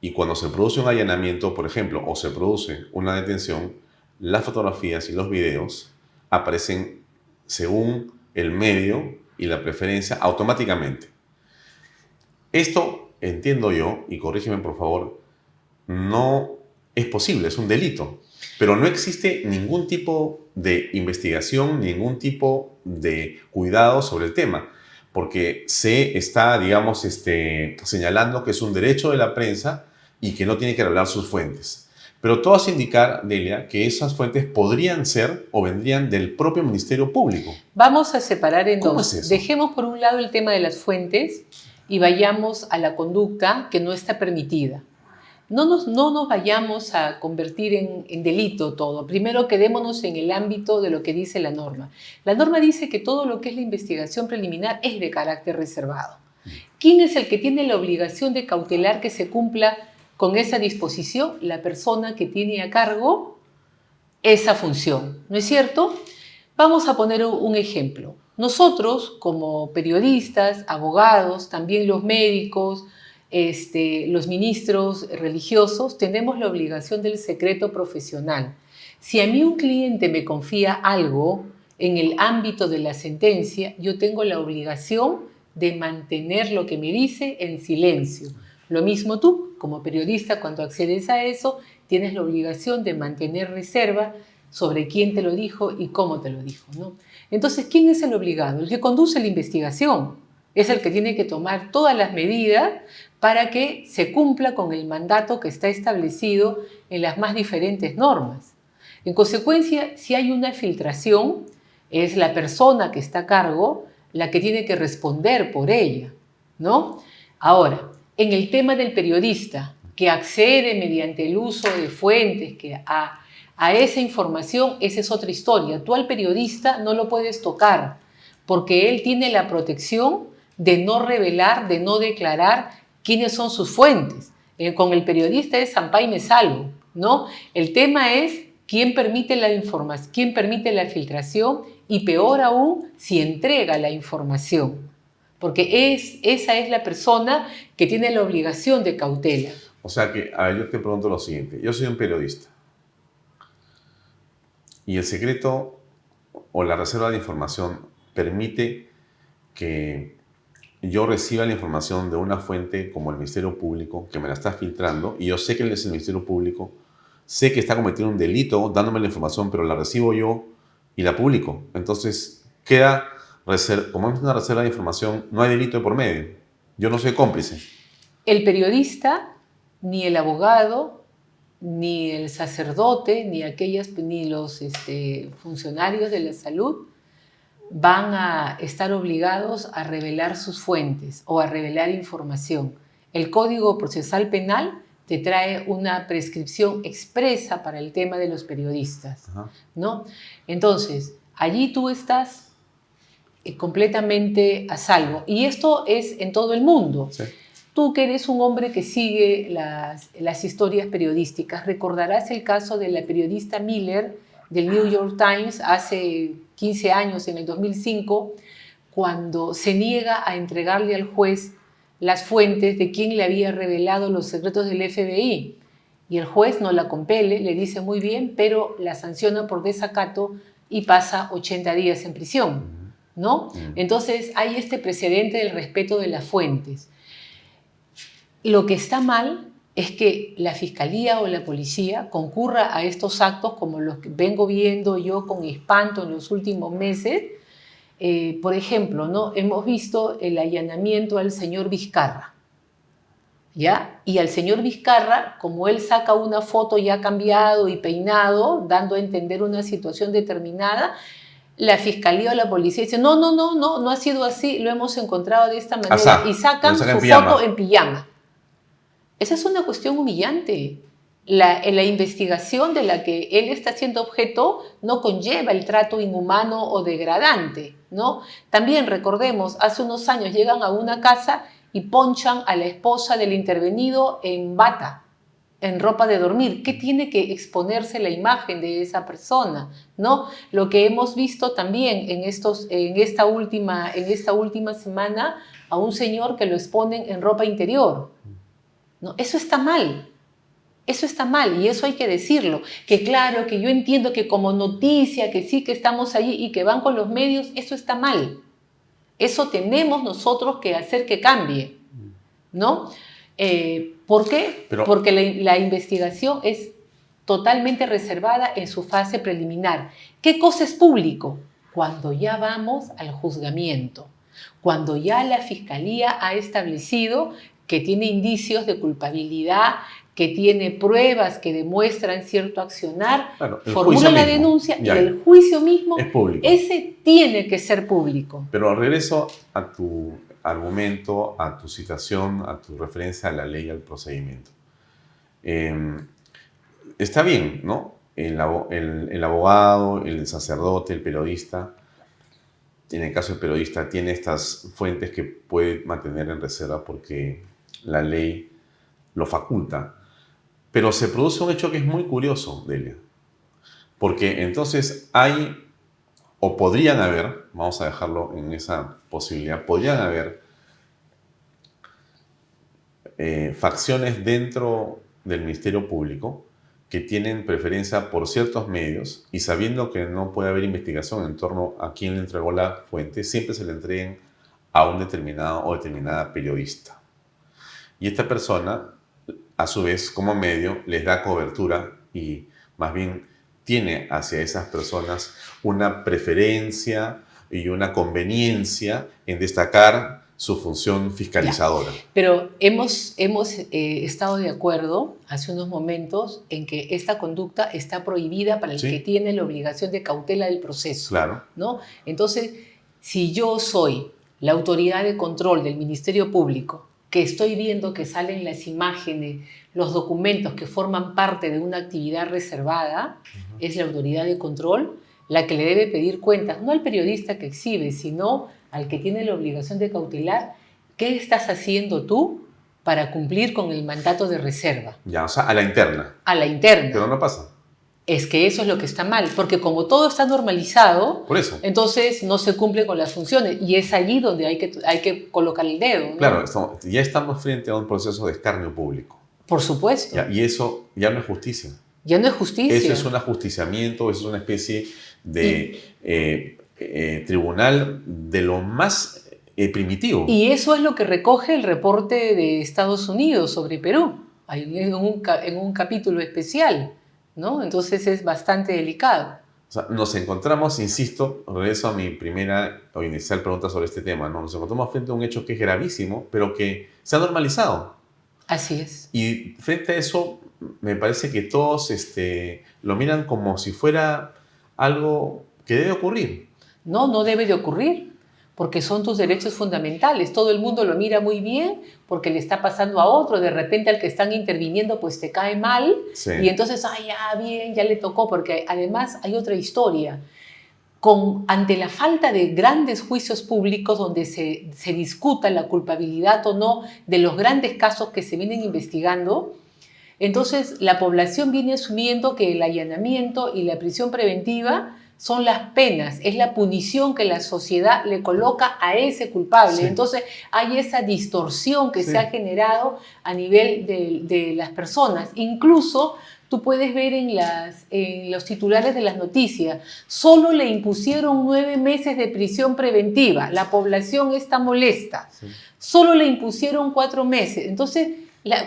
Speaker 1: y cuando se produce un allanamiento, por ejemplo, o se produce una detención, las fotografías y los videos aparecen según el medio y la preferencia automáticamente. Esto, entiendo yo, y corrígeme por favor, no es posible, es un delito. Pero no existe ningún tipo de investigación, ningún tipo de cuidado sobre el tema, porque se está, digamos, señalando que es un derecho de la prensa y que no tiene que revelar sus fuentes. Pero todo hace indicar, Delia, que esas fuentes podrían ser o vendrían del propio Ministerio Público.
Speaker 10: Vamos a separar en
Speaker 1: ¿Cómo
Speaker 10: dos.
Speaker 1: es eso?
Speaker 10: Dejemos por un lado el tema de las fuentes y vayamos a la conducta que no está permitida. No nos vayamos a convertir en delito todo. Primero quedémonos en el ámbito de lo que dice la norma. La norma dice que todo lo que es la investigación preliminar es de carácter reservado. ¿Quién es el que tiene la obligación de cautelar que se cumpla con esa disposición? La persona que tiene a cargo esa función, ¿no es cierto? Vamos a poner un ejemplo. Nosotros, como periodistas, abogados, también los médicos, los ministros religiosos, tenemos la obligación del secreto profesional. Si a mí un cliente me confía algo en el ámbito de la sentencia, yo tengo la obligación de mantener lo que me dice en silencio. Lo mismo tú, como periodista, cuando accedes a eso, tienes la obligación de mantener reserva sobre quién te lo dijo y cómo te lo dijo, ¿no? Entonces, ¿quién es el obligado? El que conduce la investigación. Es el que tiene que tomar todas las medidas para que se cumpla con el mandato que está establecido en las más diferentes normas. En consecuencia, si hay una filtración, es la persona que está a cargo la que tiene que responder por ella, ¿no? Ahora, en el tema del periodista que accede mediante el uso de fuentes a esa información, esa es otra historia. Tú al periodista no lo puedes tocar porque él tiene la protección de no revelar, de no declarar quiénes son sus fuentes. Con el periodista es zampa y me salvo, ¿no? El tema es quién permite la información, quién permite la filtración y peor aún si entrega la información. Porque esa es la persona que tiene la obligación de cautela.
Speaker 1: O sea que, a ver, yo te pregunto lo siguiente. Yo soy un periodista y el secreto o la reserva de información permite que yo reciba la información de una fuente como el Ministerio Público que me la está filtrando y yo sé que él es el Ministerio Público, sé que está cometiendo un delito dándome la información, pero la recibo yo y la publico. Entonces queda, como es una reserva de información, no hay delito de por medio. Yo no soy cómplice.
Speaker 10: El periodista, ni el abogado, ni el sacerdote, ni los funcionarios de la salud van a estar obligados a revelar sus fuentes o a revelar información. El Código Procesal Penal te trae una prescripción expresa para el tema de los periodistas, ¿no? Entonces, allí tú estás completamente a salvo. Y esto es en todo el mundo. Sí. Tú que eres un hombre que sigue las historias periodísticas, recordarás el caso de la periodista Miller del New York Times hace 15 años, en el 2005, cuando se niega a entregarle al juez las fuentes de quién le había revelado los secretos del FBI. Y el juez no la compele, le dice muy bien, pero la sanciona por desacato y pasa 80 días en prisión, ¿no? Entonces hay este precedente del respeto de las fuentes. Lo que está mal es que la fiscalía o la policía concurra a estos actos como los que vengo viendo yo con espanto en los últimos meses. Por ejemplo, ¿no? Hemos visto el allanamiento al señor Vizcarra, ¿ya? Y al señor Vizcarra, como él saca una foto ya cambiado y peinado, dando a entender una situación determinada, la fiscalía o la policía dice, no ha sido así, lo hemos encontrado de esta manera, y sacan su foto en pijama. Esa es una cuestión humillante. La investigación de la que él está siendo objeto no conlleva el trato inhumano o degradante, ¿no? También recordemos, hace unos años llegan a una casa y ponchan a la esposa del intervenido en bata, en ropa de dormir? ¿Qué tiene que exponerse la imagen de esa persona? ¿No? Lo que hemos visto también en esta última semana, a un señor que lo exponen en ropa interior, ¿no? Eso está mal. Eso está mal y eso hay que decirlo. Que claro, que yo entiendo que como noticia, que sí que estamos allí y que van con los medios, eso está mal. Eso tenemos nosotros que hacer que cambie, ¿no? ¿Por qué? Porque la investigación es totalmente reservada en su fase preliminar. ¿Qué cosa es público? Cuando ya vamos al juzgamiento, cuando ya la Fiscalía ha establecido que tiene indicios de culpabilidad, que tiene pruebas que demuestran cierto accionar, formula la denuncia y el juicio mismo,
Speaker 2: es público.
Speaker 10: Ese tiene que ser público.
Speaker 2: Pero regreso a tu argumento, a tu citación, a tu referencia a la ley y al procedimiento. Está bien, ¿no? El abogado, el sacerdote, el periodista, en el caso del periodista, tiene estas fuentes que puede mantener en reserva porque la ley lo faculta. Pero se produce un hecho que es muy curioso, Delia. Porque entonces hay, o podrían haber, vamos a dejarlo en esa posibilidad, podrían haber facciones dentro del Ministerio Público que tienen preferencia por ciertos medios y sabiendo que no puede haber investigación en torno a quién le entregó la fuente, siempre se le entreguen a un determinado o determinada periodista. Y esta persona, a su vez, como medio, les da cobertura y más bien tiene hacia esas personas una preferencia y una conveniencia en destacar su función fiscalizadora.
Speaker 10: Ya. Pero hemos estado de acuerdo hace unos momentos en que esta conducta está prohibida para el que tiene la obligación de cautela del proceso.
Speaker 2: Claro.
Speaker 10: ¿No? Entonces, si yo soy la autoridad de control del Ministerio Público, que estoy viendo que salen las imágenes, los documentos que forman parte de una actividad reservada, es la autoridad de control la que le debe pedir cuentas, no al periodista que exhibe, sino al que tiene la obligación de cautelar, ¿qué estás haciendo tú para cumplir con el mandato de reserva?
Speaker 2: Ya, o sea, a la interna.
Speaker 10: A la interna.
Speaker 2: Pero no pasa.
Speaker 10: Es que eso es lo que está mal, porque como todo está normalizado,
Speaker 2: por eso,
Speaker 10: entonces no se cumple con las funciones y es allí donde hay que colocar el dedo, ¿no?
Speaker 2: Claro, ya estamos frente a un proceso de escarnio público.
Speaker 10: Por supuesto.
Speaker 2: Ya, y eso ya no es justicia.
Speaker 10: Ya no es justicia.
Speaker 2: Eso es un ajusticiamiento, eso es una especie de tribunal de lo más primitivo.
Speaker 10: Y eso es lo que recoge el reporte de Estados Unidos sobre Perú, en un capítulo especial, ¿no? Entonces es bastante delicado.
Speaker 2: O sea, nos encontramos, insisto, regreso a mi primera o inicial pregunta sobre este tema, ¿no? Nos encontramos frente a un hecho que es gravísimo, pero que se ha normalizado.
Speaker 10: Así es.
Speaker 2: Y frente a eso, me parece que todos lo miran como si fuera algo que debe ocurrir.
Speaker 10: No, no debe de ocurrir, porque son tus derechos fundamentales. Todo el mundo lo mira muy bien porque le está pasando a otro. De repente al que están interviniendo pues te cae mal. Sí. Y entonces, ya bien, ya le tocó. Porque además hay otra historia. Ante la falta de grandes juicios públicos donde se discuta la culpabilidad o no de los grandes casos que se vienen investigando, entonces la población viene asumiendo que el allanamiento y la prisión preventiva son las penas, es la punición que la sociedad le coloca a ese culpable. Sí. Entonces hay esa distorsión que se ha generado a nivel de las personas. Incluso tú puedes ver en los titulares de las noticias, solo le impusieron 9 meses de prisión preventiva, la población está molesta, solo le impusieron 4 meses. Entonces,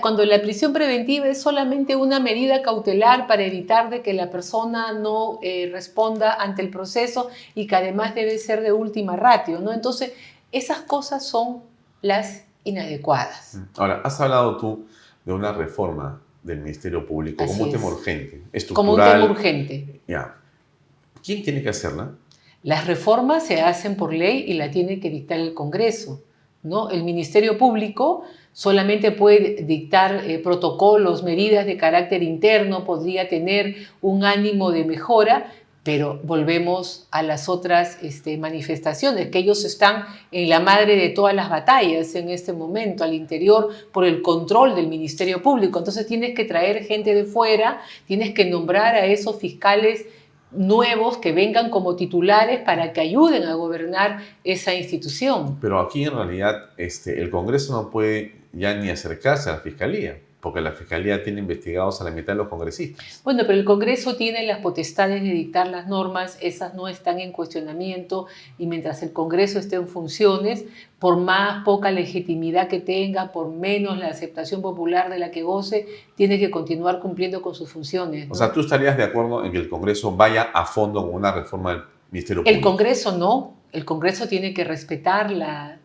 Speaker 10: cuando la prisión preventiva es solamente una medida cautelar para evitar de que la persona no responda ante el proceso y que además debe ser de última ratio, ¿no? Entonces, esas cosas son las inadecuadas.
Speaker 2: Ahora, has hablado tú de una reforma del Ministerio Público como un tema urgente, estructural.
Speaker 10: Como un tema urgente.
Speaker 2: Ya. ¿Quién tiene que hacerla?
Speaker 10: Las reformas se hacen por ley y la tiene que dictar el Congreso, ¿no? El Ministerio Público solamente puede dictar protocolos, medidas de carácter interno, podría tener un ánimo de mejora, Pero volvemos a las otras manifestaciones, que ellos están en la madre de todas las batallas en este momento, al interior, por el control del Ministerio Público. Entonces tienes que traer gente de fuera, tienes que nombrar a esos fiscales nuevos que vengan como titulares para que ayuden a gobernar esa institución.
Speaker 2: Pero aquí en realidad el Congreso no puede ya ni acercarse a la Fiscalía, porque la Fiscalía tiene investigados a la mitad de los congresistas.
Speaker 10: Bueno, pero el Congreso tiene las potestades de dictar las normas, esas no están en cuestionamiento, y mientras el Congreso esté en funciones, por más poca legitimidad que tenga, por menos la aceptación popular de la que goce, tiene que continuar cumpliendo con sus funciones, ¿no?
Speaker 2: O sea, ¿tú estarías de acuerdo en que el Congreso vaya a fondo con una reforma del Ministerio Público?
Speaker 10: El Congreso no. El Congreso tiene que respetar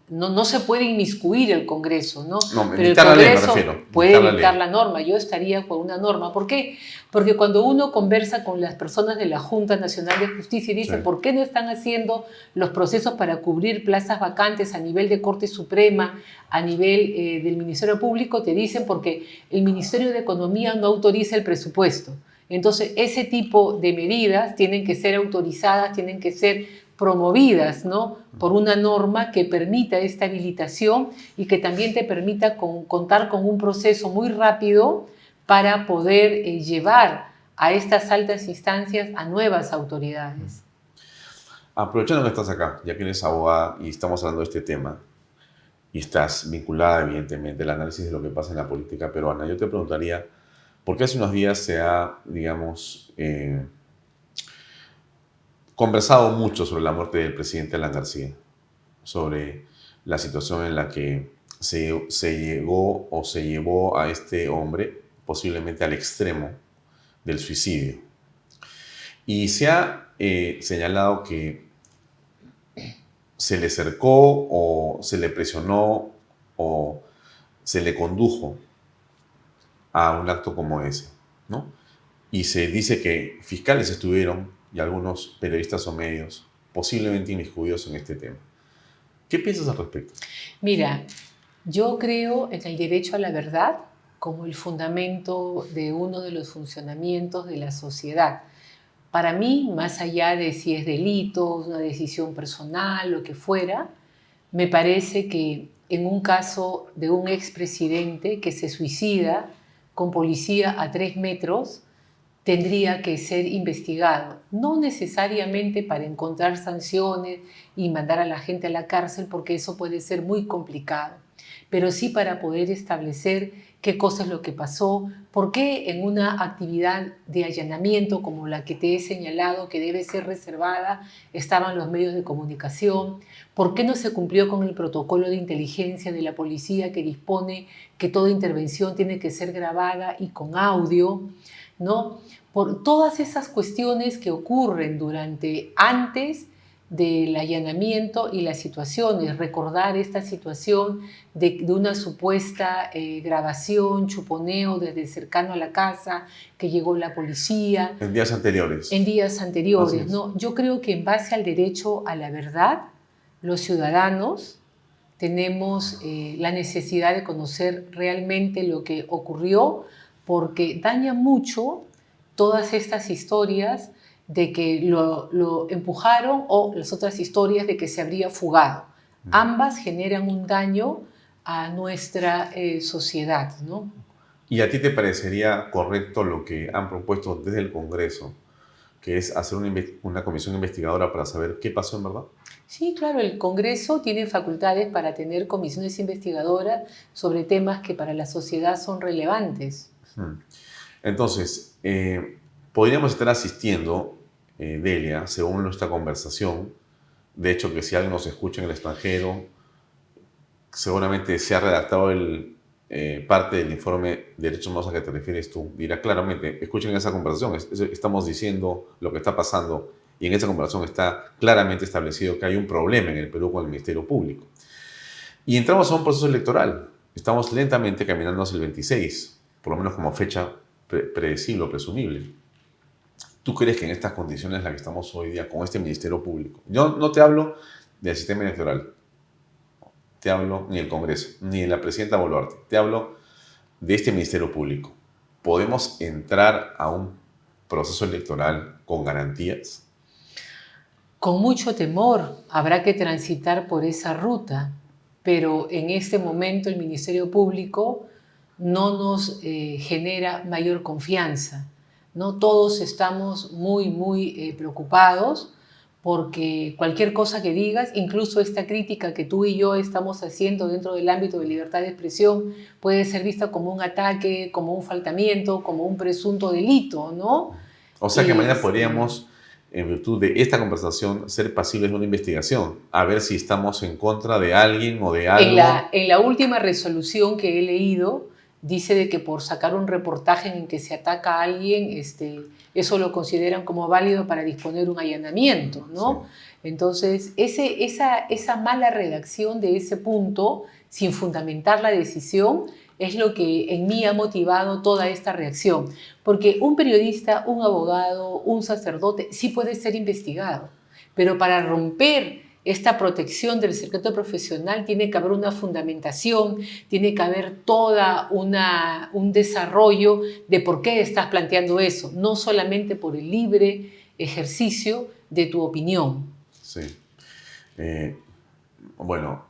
Speaker 10: no se puede inmiscuir el Congreso, ¿no?
Speaker 2: Pero el Congreso
Speaker 10: puede dictar la norma. Yo estaría por una norma. ¿Por qué? Porque cuando uno conversa con las personas de la Junta Nacional de Justicia y dice, ¿por qué no están haciendo los procesos para cubrir plazas vacantes a nivel de Corte Suprema, a nivel del Ministerio Público? Te dicen porque el Ministerio de Economía no autoriza el presupuesto. Entonces, ese tipo de medidas tienen que ser autorizadas, tienen que ser promovidas, ¿no?, por una norma que permita esta habilitación y que también te permita contar con un proceso muy rápido para poder llevar a estas altas instancias a nuevas autoridades.
Speaker 2: Aprovechando que estás acá, ya que eres abogada y estamos hablando de este tema, y estás vinculada evidentemente al análisis de lo que pasa en la política peruana, yo te preguntaría, ¿por qué hace unos días se ha, digamos, conversado mucho sobre la muerte del presidente Alan García, sobre la situación en la que se llegó o se llevó a este hombre posiblemente al extremo del suicidio? Y se ha señalado que se le cercó o se le presionó o se le condujo a un acto como ese, ¿no? Y se dice que fiscales estuvieron y algunos periodistas o medios posiblemente inmiscuidos en este tema. ¿Qué piensas al respecto?
Speaker 10: Mira, yo creo en el derecho a la verdad como el fundamento de uno de los funcionamientos de la sociedad. Para mí, más allá de si es delito, una decisión personal, lo que fuera, me parece que en un caso de un expresidente que se suicida con policía a 3 metros, tendría que ser investigado, no necesariamente para encontrar sanciones y mandar a la gente a la cárcel, porque eso puede ser muy complicado, pero sí para poder establecer qué cosa es lo que pasó, por qué en una actividad de allanamiento como la que te he señalado, que debe ser reservada, estaban los medios de comunicación, por qué no se cumplió con el protocolo de inteligencia de la policía que dispone que toda intervención tiene que ser grabada y con audio, ¿no? Por todas esas cuestiones que ocurren antes del allanamiento y las situaciones, recordar esta situación de una supuesta grabación, chuponeo desde cercano a la casa, que llegó la policía.
Speaker 2: En días anteriores.
Speaker 10: En días anteriores, ¿no? Yo creo que en base al derecho a la verdad, los ciudadanos tenemos la necesidad de conocer realmente lo que ocurrió, porque daña mucho todas estas historias de que lo empujaron o las otras historias de que se habría fugado. Ambas generan un daño a nuestra sociedad, ¿no?
Speaker 2: ¿Y a ti te parecería correcto lo que han propuesto desde el Congreso, que es hacer una comisión investigadora para saber qué pasó en verdad?
Speaker 10: Sí, claro, el Congreso tiene facultades para tener comisiones investigadoras sobre temas que para la sociedad son relevantes.
Speaker 2: Entonces, podríamos estar asistiendo, Delia, según nuestra conversación, de hecho que si alguien nos escucha en el extranjero, seguramente se ha redactado parte del informe de derechos humanos a que te refieres tú, dirá claramente, escuchen esa conversación, estamos diciendo lo que está pasando y en esa conversación está claramente establecido que hay un problema en el Perú con el Ministerio Público. Y entramos a un proceso electoral, estamos lentamente caminando hacia el 26, por lo menos como fecha predecible o presumible. ¿Tú crees que en estas condiciones en las que estamos hoy día con este Ministerio Público, yo no te hablo del sistema electoral, te hablo ni del Congreso, ni de la presidenta Boluarte, te hablo de este Ministerio Público, podemos entrar a un proceso electoral con garantías?
Speaker 10: Con mucho temor habrá que transitar por esa ruta, pero en este momento el Ministerio Público no nos genera mayor confianza, ¿no? Todos estamos muy preocupados porque cualquier cosa que digas, incluso esta crítica que tú y yo estamos haciendo dentro del ámbito de libertad de expresión, puede ser vista como un ataque, como un faltamiento, como un presunto delito, ¿no?
Speaker 2: O sea que mañana podríamos, en virtud de esta conversación, ser pasibles de una investigación, a ver si estamos en contra de alguien o de algo.
Speaker 10: En la última resolución que he leído, dice de que por sacar un reportaje en que se ataca a alguien, eso lo consideran como válido para disponer un allanamiento, ¿no? Sí. Entonces, esa mala redacción de ese punto, sin fundamentar la decisión, es lo que en mí ha motivado toda esta reacción. Porque un periodista, un abogado, un sacerdote, sí puede ser investigado, pero para romper esta protección del secreto profesional tiene que haber una fundamentación, tiene que haber toda un desarrollo de por qué estás planteando eso, no solamente por el libre ejercicio de tu opinión.
Speaker 2: Sí. Bueno,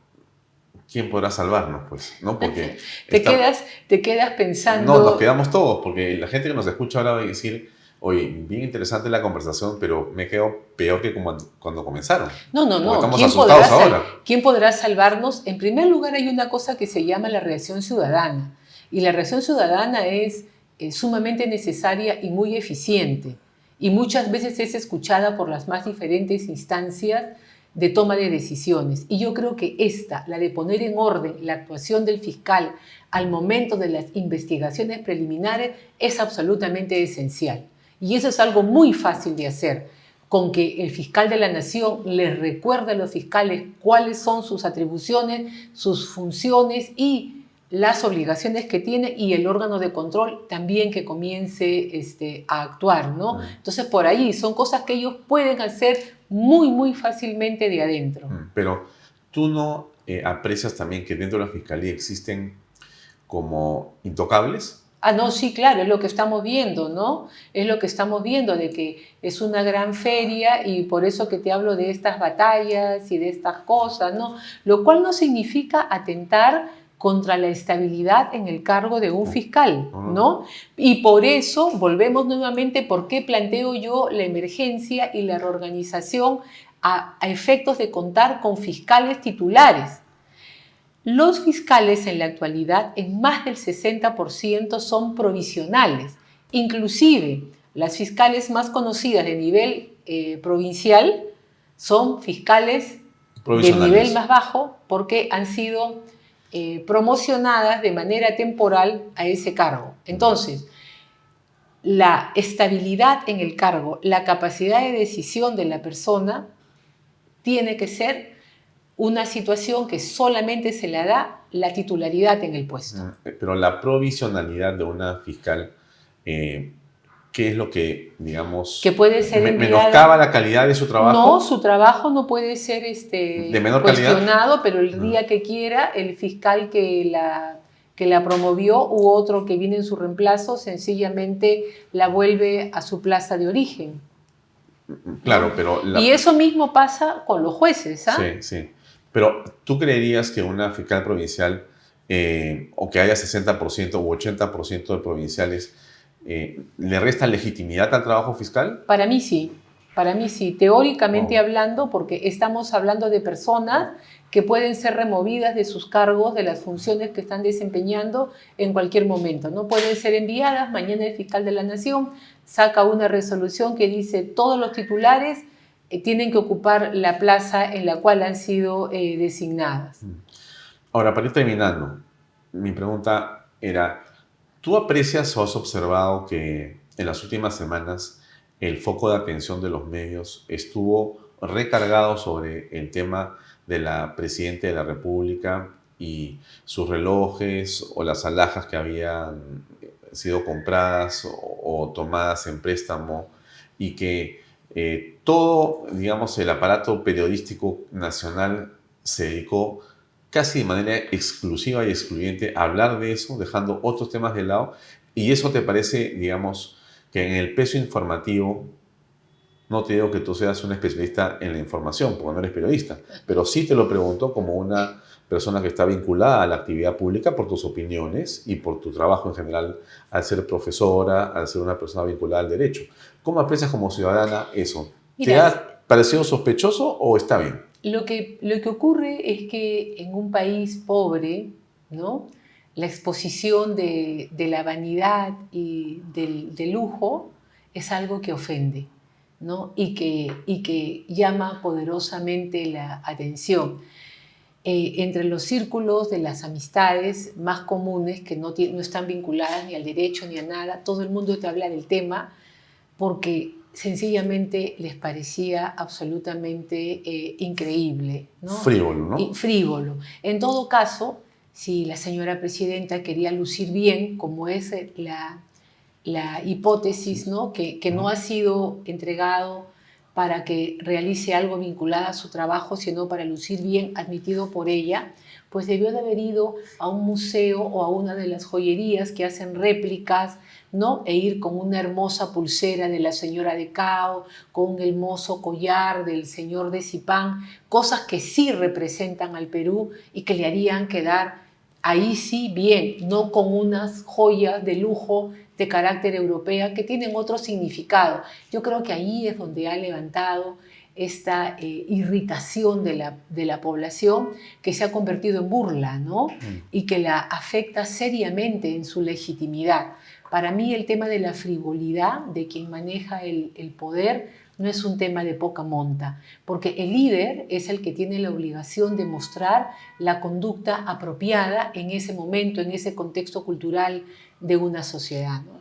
Speaker 2: ¿quién podrá salvarnos? Pues, ¿no? Porque
Speaker 10: te quedas pensando...
Speaker 2: No, nos quedamos todos, porque la gente que nos escucha ahora va a decir... Oye, bien interesante la conversación, pero me quedo peor que cuando comenzaron.
Speaker 10: No.
Speaker 2: Estamos asustados ahora.
Speaker 10: ¿Quién podrá salvarnos? En primer lugar, hay una cosa que se llama la reacción ciudadana. Y la reacción ciudadana es sumamente necesaria y muy eficiente. Y muchas veces es escuchada por las más diferentes instancias de toma de decisiones. Y yo creo que la de poner en orden la actuación del fiscal al momento de las investigaciones preliminares, es absolutamente esencial. Y eso es algo muy fácil de hacer, con que el fiscal de la Nación les recuerde a los fiscales cuáles son sus atribuciones, sus funciones y las obligaciones que tiene, y el órgano de control también que comience a actuar, ¿no? Entonces, por ahí son cosas que ellos pueden hacer muy fácilmente de adentro.
Speaker 2: Pero tú no aprecias también que dentro de la Fiscalía existen como intocables.
Speaker 10: No, sí, claro, es lo que estamos viendo, ¿no? Es lo que estamos viendo, de que es una gran feria y por eso que te hablo de estas batallas y de estas cosas, ¿no? Lo cual no significa atentar contra la estabilidad en el cargo de un fiscal, ¿no? Y por eso volvemos nuevamente, ¿por qué planteo yo la emergencia y la reorganización a efectos de contar con fiscales titulares? Los fiscales en la actualidad, en más del 60%, son provisionales. Inclusive, las fiscales más conocidas de nivel provincial son fiscales de nivel más bajo porque han sido promocionadas de manera temporal a ese cargo. Entonces, la estabilidad en el cargo, la capacidad de decisión de la persona tiene que ser una situación que solamente se le da la titularidad en el puesto.
Speaker 2: Pero la provisionalidad de una fiscal, ¿qué es lo que, digamos,
Speaker 10: que puede ser
Speaker 2: menoscaba la calidad de su trabajo?
Speaker 10: No, su trabajo no puede ser
Speaker 2: de menor
Speaker 10: cuestionado,
Speaker 2: calidad,
Speaker 10: pero el día que quiera, el fiscal que la promovió u otro que viene en su reemplazo, sencillamente la vuelve a su plaza de origen.
Speaker 2: Claro, pero...
Speaker 10: Y eso mismo pasa con los jueces, ¿ah?
Speaker 2: Sí. Pero, ¿tú creerías que una fiscal provincial, o que haya 60% u 80% de provinciales, le resta legitimidad al trabajo fiscal?
Speaker 10: Para mí sí, teóricamente hablando, porque estamos hablando de personas que pueden ser removidas de sus cargos, de las funciones que están desempeñando en cualquier momento, ¿no? Pueden ser enviadas, mañana el fiscal de la Nación saca una resolución que dice todos los titulares tienen que ocupar la plaza en la cual han sido designadas.
Speaker 2: Ahora, para ir terminando, mi pregunta era, ¿tú aprecias o has observado que en las últimas semanas el foco de atención de los medios estuvo recargado sobre el tema de la Presidenta de la República y sus relojes o las alhajas que habían sido compradas o tomadas en préstamo, y que todo, digamos, el aparato periodístico nacional se dedicó casi de manera exclusiva y excluyente a hablar de eso, dejando otros temas de lado? ¿Y eso te parece, digamos, que en el peso informativo No te digo que tú seas un especialista en la información, porque no eres periodista, pero sí te lo pregunto como una persona que está vinculada a la actividad pública por tus opiniones y por tu trabajo en general al ser profesora, al ser una persona vinculada al derecho. ¿Cómo aprecias como ciudadana eso? ¿Te
Speaker 10: Mira,
Speaker 2: ha parecido sospechoso o está bien?
Speaker 10: lo que ocurre es que en un país pobre, ¿no? La exposición de la vanidad y del lujo es algo que ofende, ¿no? Y que llama poderosamente la atención. Entre los círculos de las amistades más comunes, que no están vinculadas ni al derecho ni a nada, todo el mundo te habla del tema porque sencillamente les parecía absolutamente increíble, ¿no?
Speaker 2: Frívolo, ¿no?
Speaker 10: Frívolo. En todo caso, si la señora presidenta quería lucir bien, como es la hipótesis, ¿no? Que no ha sido entregado para que realice algo vinculado a su trabajo, sino para lucir bien, admitido por ella, pues debió de haber ido a un museo o a una de las joyerías que hacen réplicas, ¿no? E ir con una hermosa pulsera de la señora de Cao, con un hermoso collar del señor de Zipán, cosas que sí representan al Perú y que le harían quedar ahí sí bien, no con unas joyas de lujo de carácter europeo que tienen otro significado. Yo creo que ahí es donde ha levantado esta irritación de la población que se ha convertido en burla, ¿no? Y que la afecta seriamente en su legitimidad. Para mí el tema de la frivolidad de quien maneja el poder no es un tema de poca monta, porque el líder es el que tiene la obligación de mostrar la conducta apropiada en ese momento, en ese contexto cultural de una sociedad, ¿no?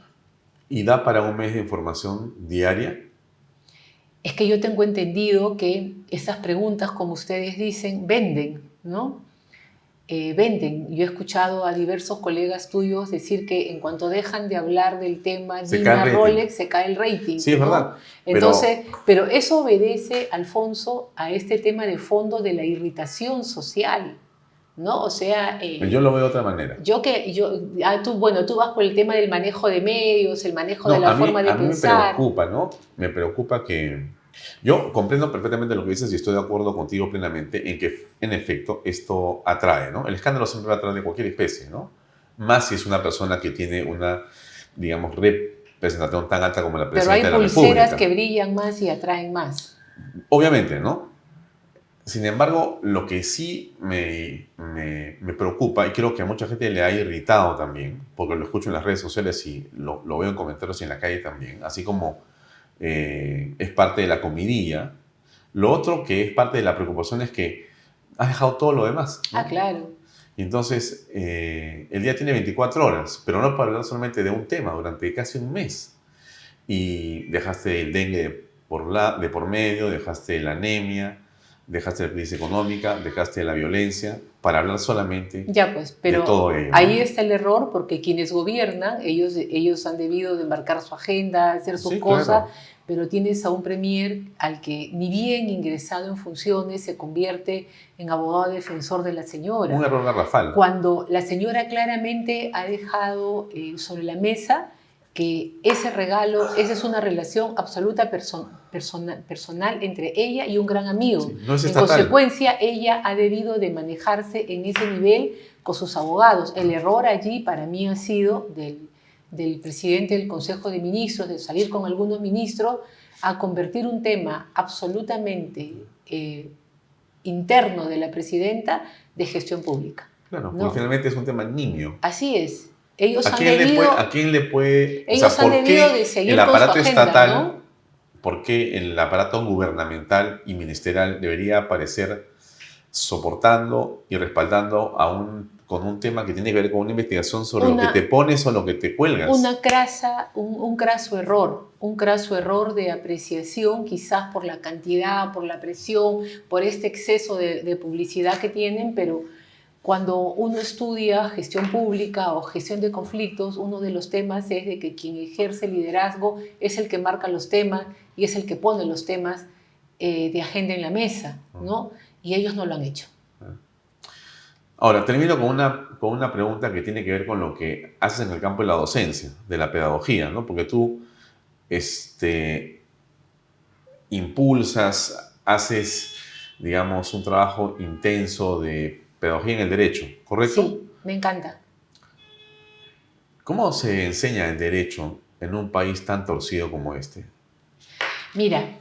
Speaker 2: ¿Y da para un mes de información diaria?
Speaker 10: Es que yo tengo entendido que esas preguntas, como ustedes dicen, venden, ¿no? Venden. Yo he escuchado a diversos colegas tuyos decir que en cuanto dejan de hablar del tema Dina Rolex, se cae el rating.
Speaker 2: Sí, es
Speaker 10: ¿no?
Speaker 2: verdad.
Speaker 10: Entonces, pero eso obedece, Alfonso, a este tema de fondo de la irritación social, ¿no? O sea...
Speaker 2: yo lo veo de otra manera.
Speaker 10: Tú vas por el tema del manejo de medios, el manejo de la forma de pensar.
Speaker 2: Me preocupa, ¿no? Me preocupa que... Yo comprendo perfectamente lo que dices y estoy de acuerdo contigo plenamente en que, en efecto, esto atrae, ¿no? El escándalo siempre atrae de cualquier especie, ¿no? Más si es una persona que tiene una, digamos, representación tan alta como la presidenta de la República.
Speaker 10: Pero hay pulseras que brillan más y atraen más.
Speaker 2: Obviamente, ¿no? Sin embargo, lo que sí me preocupa, y creo que a mucha gente le ha irritado también, porque lo escucho en las redes sociales y lo veo en comentarios y en la calle también, así como es parte de la comidilla. Lo otro que es parte de la preocupación es que has dejado todo lo demás, ¿no?
Speaker 10: Ah, claro.
Speaker 2: Y entonces, el día tiene 24 horas, pero no para hablar solamente de un tema durante casi un mes. Y dejaste el dengue de por medio, dejaste la anemia, dejaste la crisis económica, dejaste la violencia, para hablar solamente
Speaker 10: pero
Speaker 2: de todo ello.
Speaker 10: Ahí está el error, porque quienes gobiernan, ellos han debido de marcar su agenda, hacer sus cosas, claro. Pero tienes a un premier al que ni bien ingresado en funciones se convierte en abogado defensor de la señora.
Speaker 2: Un error garrafal.
Speaker 10: Cuando la señora claramente ha dejado sobre la mesa que ese regalo, esa es una relación absoluta personal entre ella y un gran amigo.
Speaker 2: Sí, no es
Speaker 10: en consecuencia, ella ha debido de manejarse en ese nivel con sus abogados. El error allí para mí ha sido del presidente del Consejo de Ministros, de salir con algunos ministros, a convertir un tema absolutamente interno de la presidenta de gestión pública.
Speaker 2: Claro, ¿no? Porque finalmente es un tema nimio.
Speaker 10: Así es. Ellos
Speaker 2: ¿A quién le puede
Speaker 10: ellos han debido de seguir
Speaker 2: el aparato
Speaker 10: con su agenda,
Speaker 2: estatal,
Speaker 10: ¿no?
Speaker 2: ¿Por qué el aparato gubernamental y ministerial debería aparecer soportando y respaldando con un tema que tiene que ver con una investigación sobre lo que te pones o lo que te cuelgas?
Speaker 10: Un craso error de apreciación, quizás por la cantidad, por la presión, por este exceso de publicidad que tienen, pero cuando uno estudia gestión pública o gestión de conflictos, uno de los temas es de que quien ejerce liderazgo es el que marca los temas y es el que pone los temas de agenda en la mesa, ¿no? Y ellos no lo han hecho.
Speaker 2: Ahora, termino con una pregunta que tiene que ver con lo que haces en el campo de la docencia, de la pedagogía, ¿no? Porque tú impulsas, haces, digamos, un trabajo intenso de pedagogía en el derecho, ¿correcto?
Speaker 10: Sí, me encanta.
Speaker 2: ¿Cómo se enseña el derecho en un país tan torcido como este?
Speaker 10: Mira,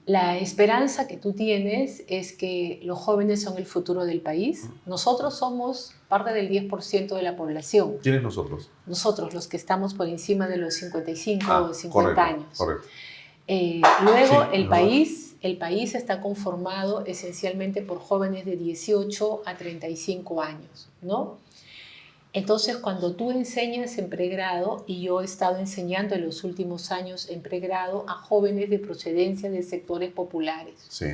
Speaker 10: la esperanza que tú tienes es que los jóvenes son el futuro del país. Nosotros somos parte del 10% de la población.
Speaker 2: ¿Quiénes nosotros?
Speaker 10: Nosotros, los que estamos por encima de los 55 o 50 años.
Speaker 2: Correcto.
Speaker 10: Luego,
Speaker 2: sí,
Speaker 10: el país está conformado esencialmente por jóvenes de 18 a 35 años, ¿no? Entonces, cuando tú enseñas en pregrado, y yo he estado enseñando en los últimos años en pregrado a jóvenes de procedencia de sectores populares.
Speaker 2: Sí.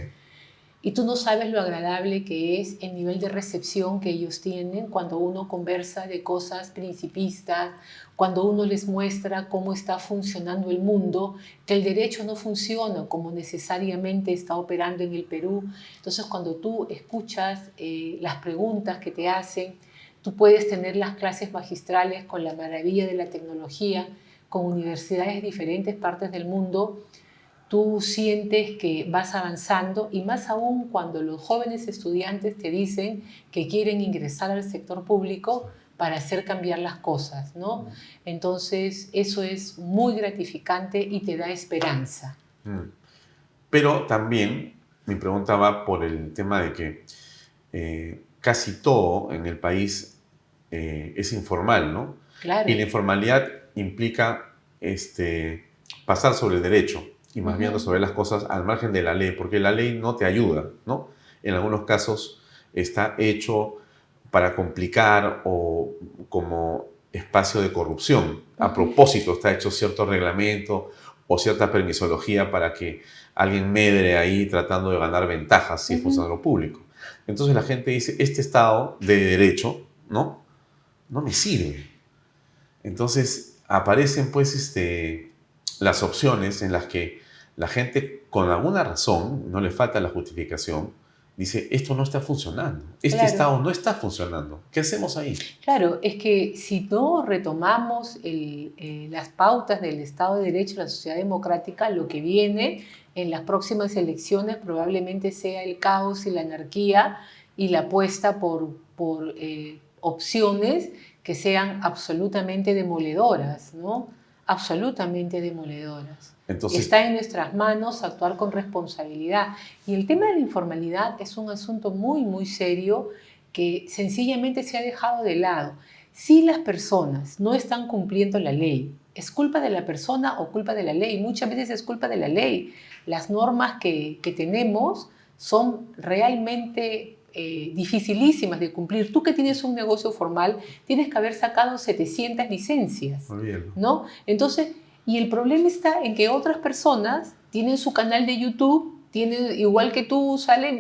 Speaker 10: Y tú no sabes lo agradable que es el nivel de recepción que ellos tienen cuando uno conversa de cosas principistas, cuando uno les muestra cómo está funcionando el mundo, que el derecho no funciona como necesariamente está operando en el Perú. Entonces, cuando tú escuchas las preguntas que te hacen, tú puedes tener las clases magistrales con la maravilla de la tecnología, con universidades de diferentes partes del mundo. Tú sientes que vas avanzando, y más aún cuando los jóvenes estudiantes te dicen que quieren ingresar al sector público para hacer cambiar las cosas, ¿no? Entonces, eso es muy gratificante y te da esperanza.
Speaker 2: Pero también mi pregunta va por el tema de que casi todo en el país es informal, ¿no?
Speaker 10: Claro.
Speaker 2: Y la informalidad implica pasar sobre el derecho y más bien sobre las cosas al margen de la ley, porque la ley no te ayuda, ¿no? En algunos casos está hecho para complicar o como espacio de corrupción. A propósito está hecho cierto reglamento o cierta permisología para que alguien medre ahí tratando de ganar ventajas si es funcionario público. Entonces la gente dice, este Estado de derecho, ¿no? No me sirve. Entonces aparecen pues las opciones en las que la gente con alguna razón, no le falta la justificación, dice, esto no está funcionando, este Estado no está funcionando, ¿qué hacemos ahí?
Speaker 10: Claro, es que si no retomamos las pautas del Estado de Derecho y la sociedad democrática, lo que viene en las próximas elecciones probablemente sea el caos y la anarquía y la apuesta por opciones que sean absolutamente demoledoras, ¿no? Absolutamente demoledoras.
Speaker 2: Entonces,
Speaker 10: está en nuestras manos actuar con responsabilidad. Y el tema de la informalidad es un asunto muy, muy serio que sencillamente se ha dejado de lado. Si las personas no están cumpliendo la ley, ¿es culpa de la persona o culpa de la ley? Muchas veces es culpa de la ley. Las normas que tenemos son realmente dificilísimas de cumplir. Tú que tienes un negocio formal, tienes que haber sacado 700 licencias, ¿no? Entonces, y el problema está en que otras personas tienen su canal de YouTube, tienen, igual que tú, salen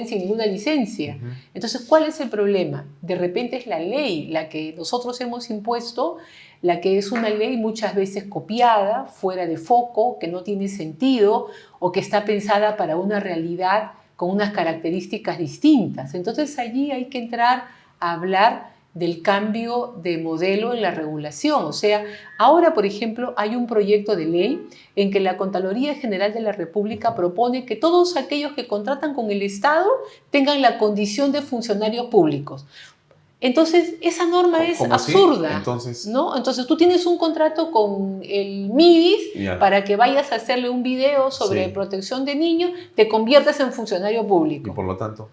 Speaker 10: sin ninguna licencia. Entonces, ¿cuál es el problema? De repente es la ley, la que nosotros hemos impuesto, la que es una ley muchas veces copiada, fuera de foco, que no tiene sentido o que está pensada para una realidad con unas características distintas. Entonces allí hay que entrar a hablar del cambio de modelo en la regulación. O sea, ahora, por ejemplo, hay un proyecto de ley en que la Contraloría General de la República propone que todos aquellos que contratan con el Estado tengan la condición de funcionarios públicos. Entonces, esa norma es absurda, ¿no? Entonces, tú tienes un contrato con el MIDIS para que vayas a hacerle un video sobre protección de niños, te conviertes en funcionario público.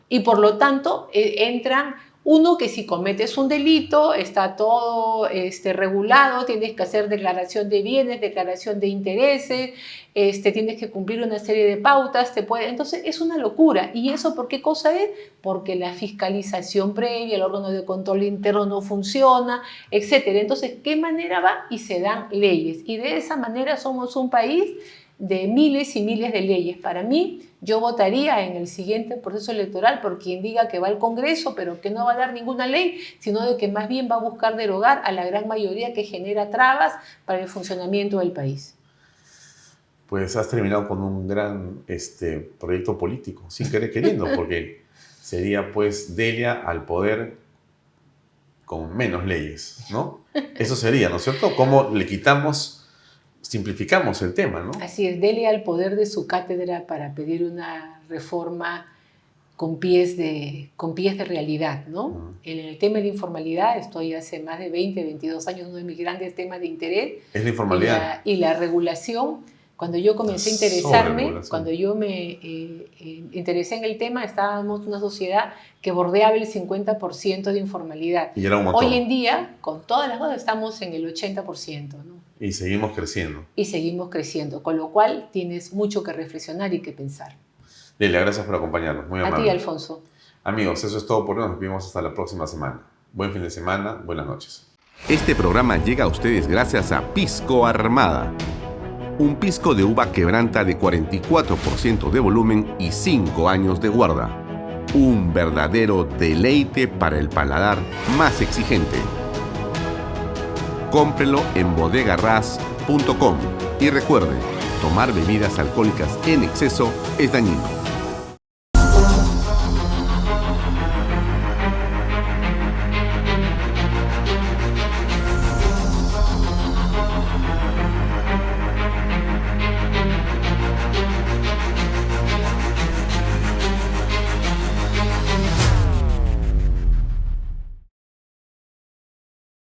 Speaker 10: Y por lo tanto, entran uno que si cometes un delito, está todo regulado, tienes que hacer declaración de bienes, declaración de intereses, tienes que cumplir una serie de pautas, entonces es una locura. ¿Y eso por qué cosa es? Porque la fiscalización previa, el órgano de control interno no funciona, etc. Entonces, ¿qué manera va? Y se dan leyes. Y de esa manera somos un país de miles y miles de leyes. Para mí, yo votaría en el siguiente proceso electoral por quien diga que va al Congreso, pero que no va a dar ninguna ley, sino de que más bien va a buscar derogar a la gran mayoría que genera trabas para el funcionamiento del país.
Speaker 2: Pues has terminado con un gran proyecto político, sin querer queriendo, porque sería pues Delia al poder con menos leyes, ¿no? Eso sería, ¿no es cierto? ¿Cómo le quitamos simplificamos el tema, ¿no?
Speaker 10: Así es, dele al poder de su cátedra para pedir una reforma con pies de realidad, ¿no? En el tema de informalidad estoy hace más de 20, 22 años, uno de mis grandes temas de interés.
Speaker 2: Es la informalidad.
Speaker 10: Y la regulación. Cuando yo comencé a interesarme, cuando yo me interesé en el tema, estábamos en una sociedad que bordeaba el 50% de informalidad.
Speaker 2: Y era un montón.
Speaker 10: Hoy en día, con todas las cosas, estamos en el 80%, ¿no?
Speaker 2: Y seguimos creciendo.
Speaker 10: Y seguimos creciendo, con lo cual tienes mucho que reflexionar y que pensar.
Speaker 2: Leila, gracias por acompañarnos. Muy amable.
Speaker 10: A ti, Alfonso.
Speaker 2: Amigos, eso es todo por hoy. Nos vemos hasta la próxima semana. Buen fin de semana, buenas noches.
Speaker 1: Este programa llega a ustedes gracias a Pisco Armada. Un pisco de uva quebranta de 44% de volumen y 5 años de guarda. Un verdadero deleite para el paladar más exigente. Cómprelo en bodegarras.com y recuerde, tomar bebidas alcohólicas en exceso es dañino.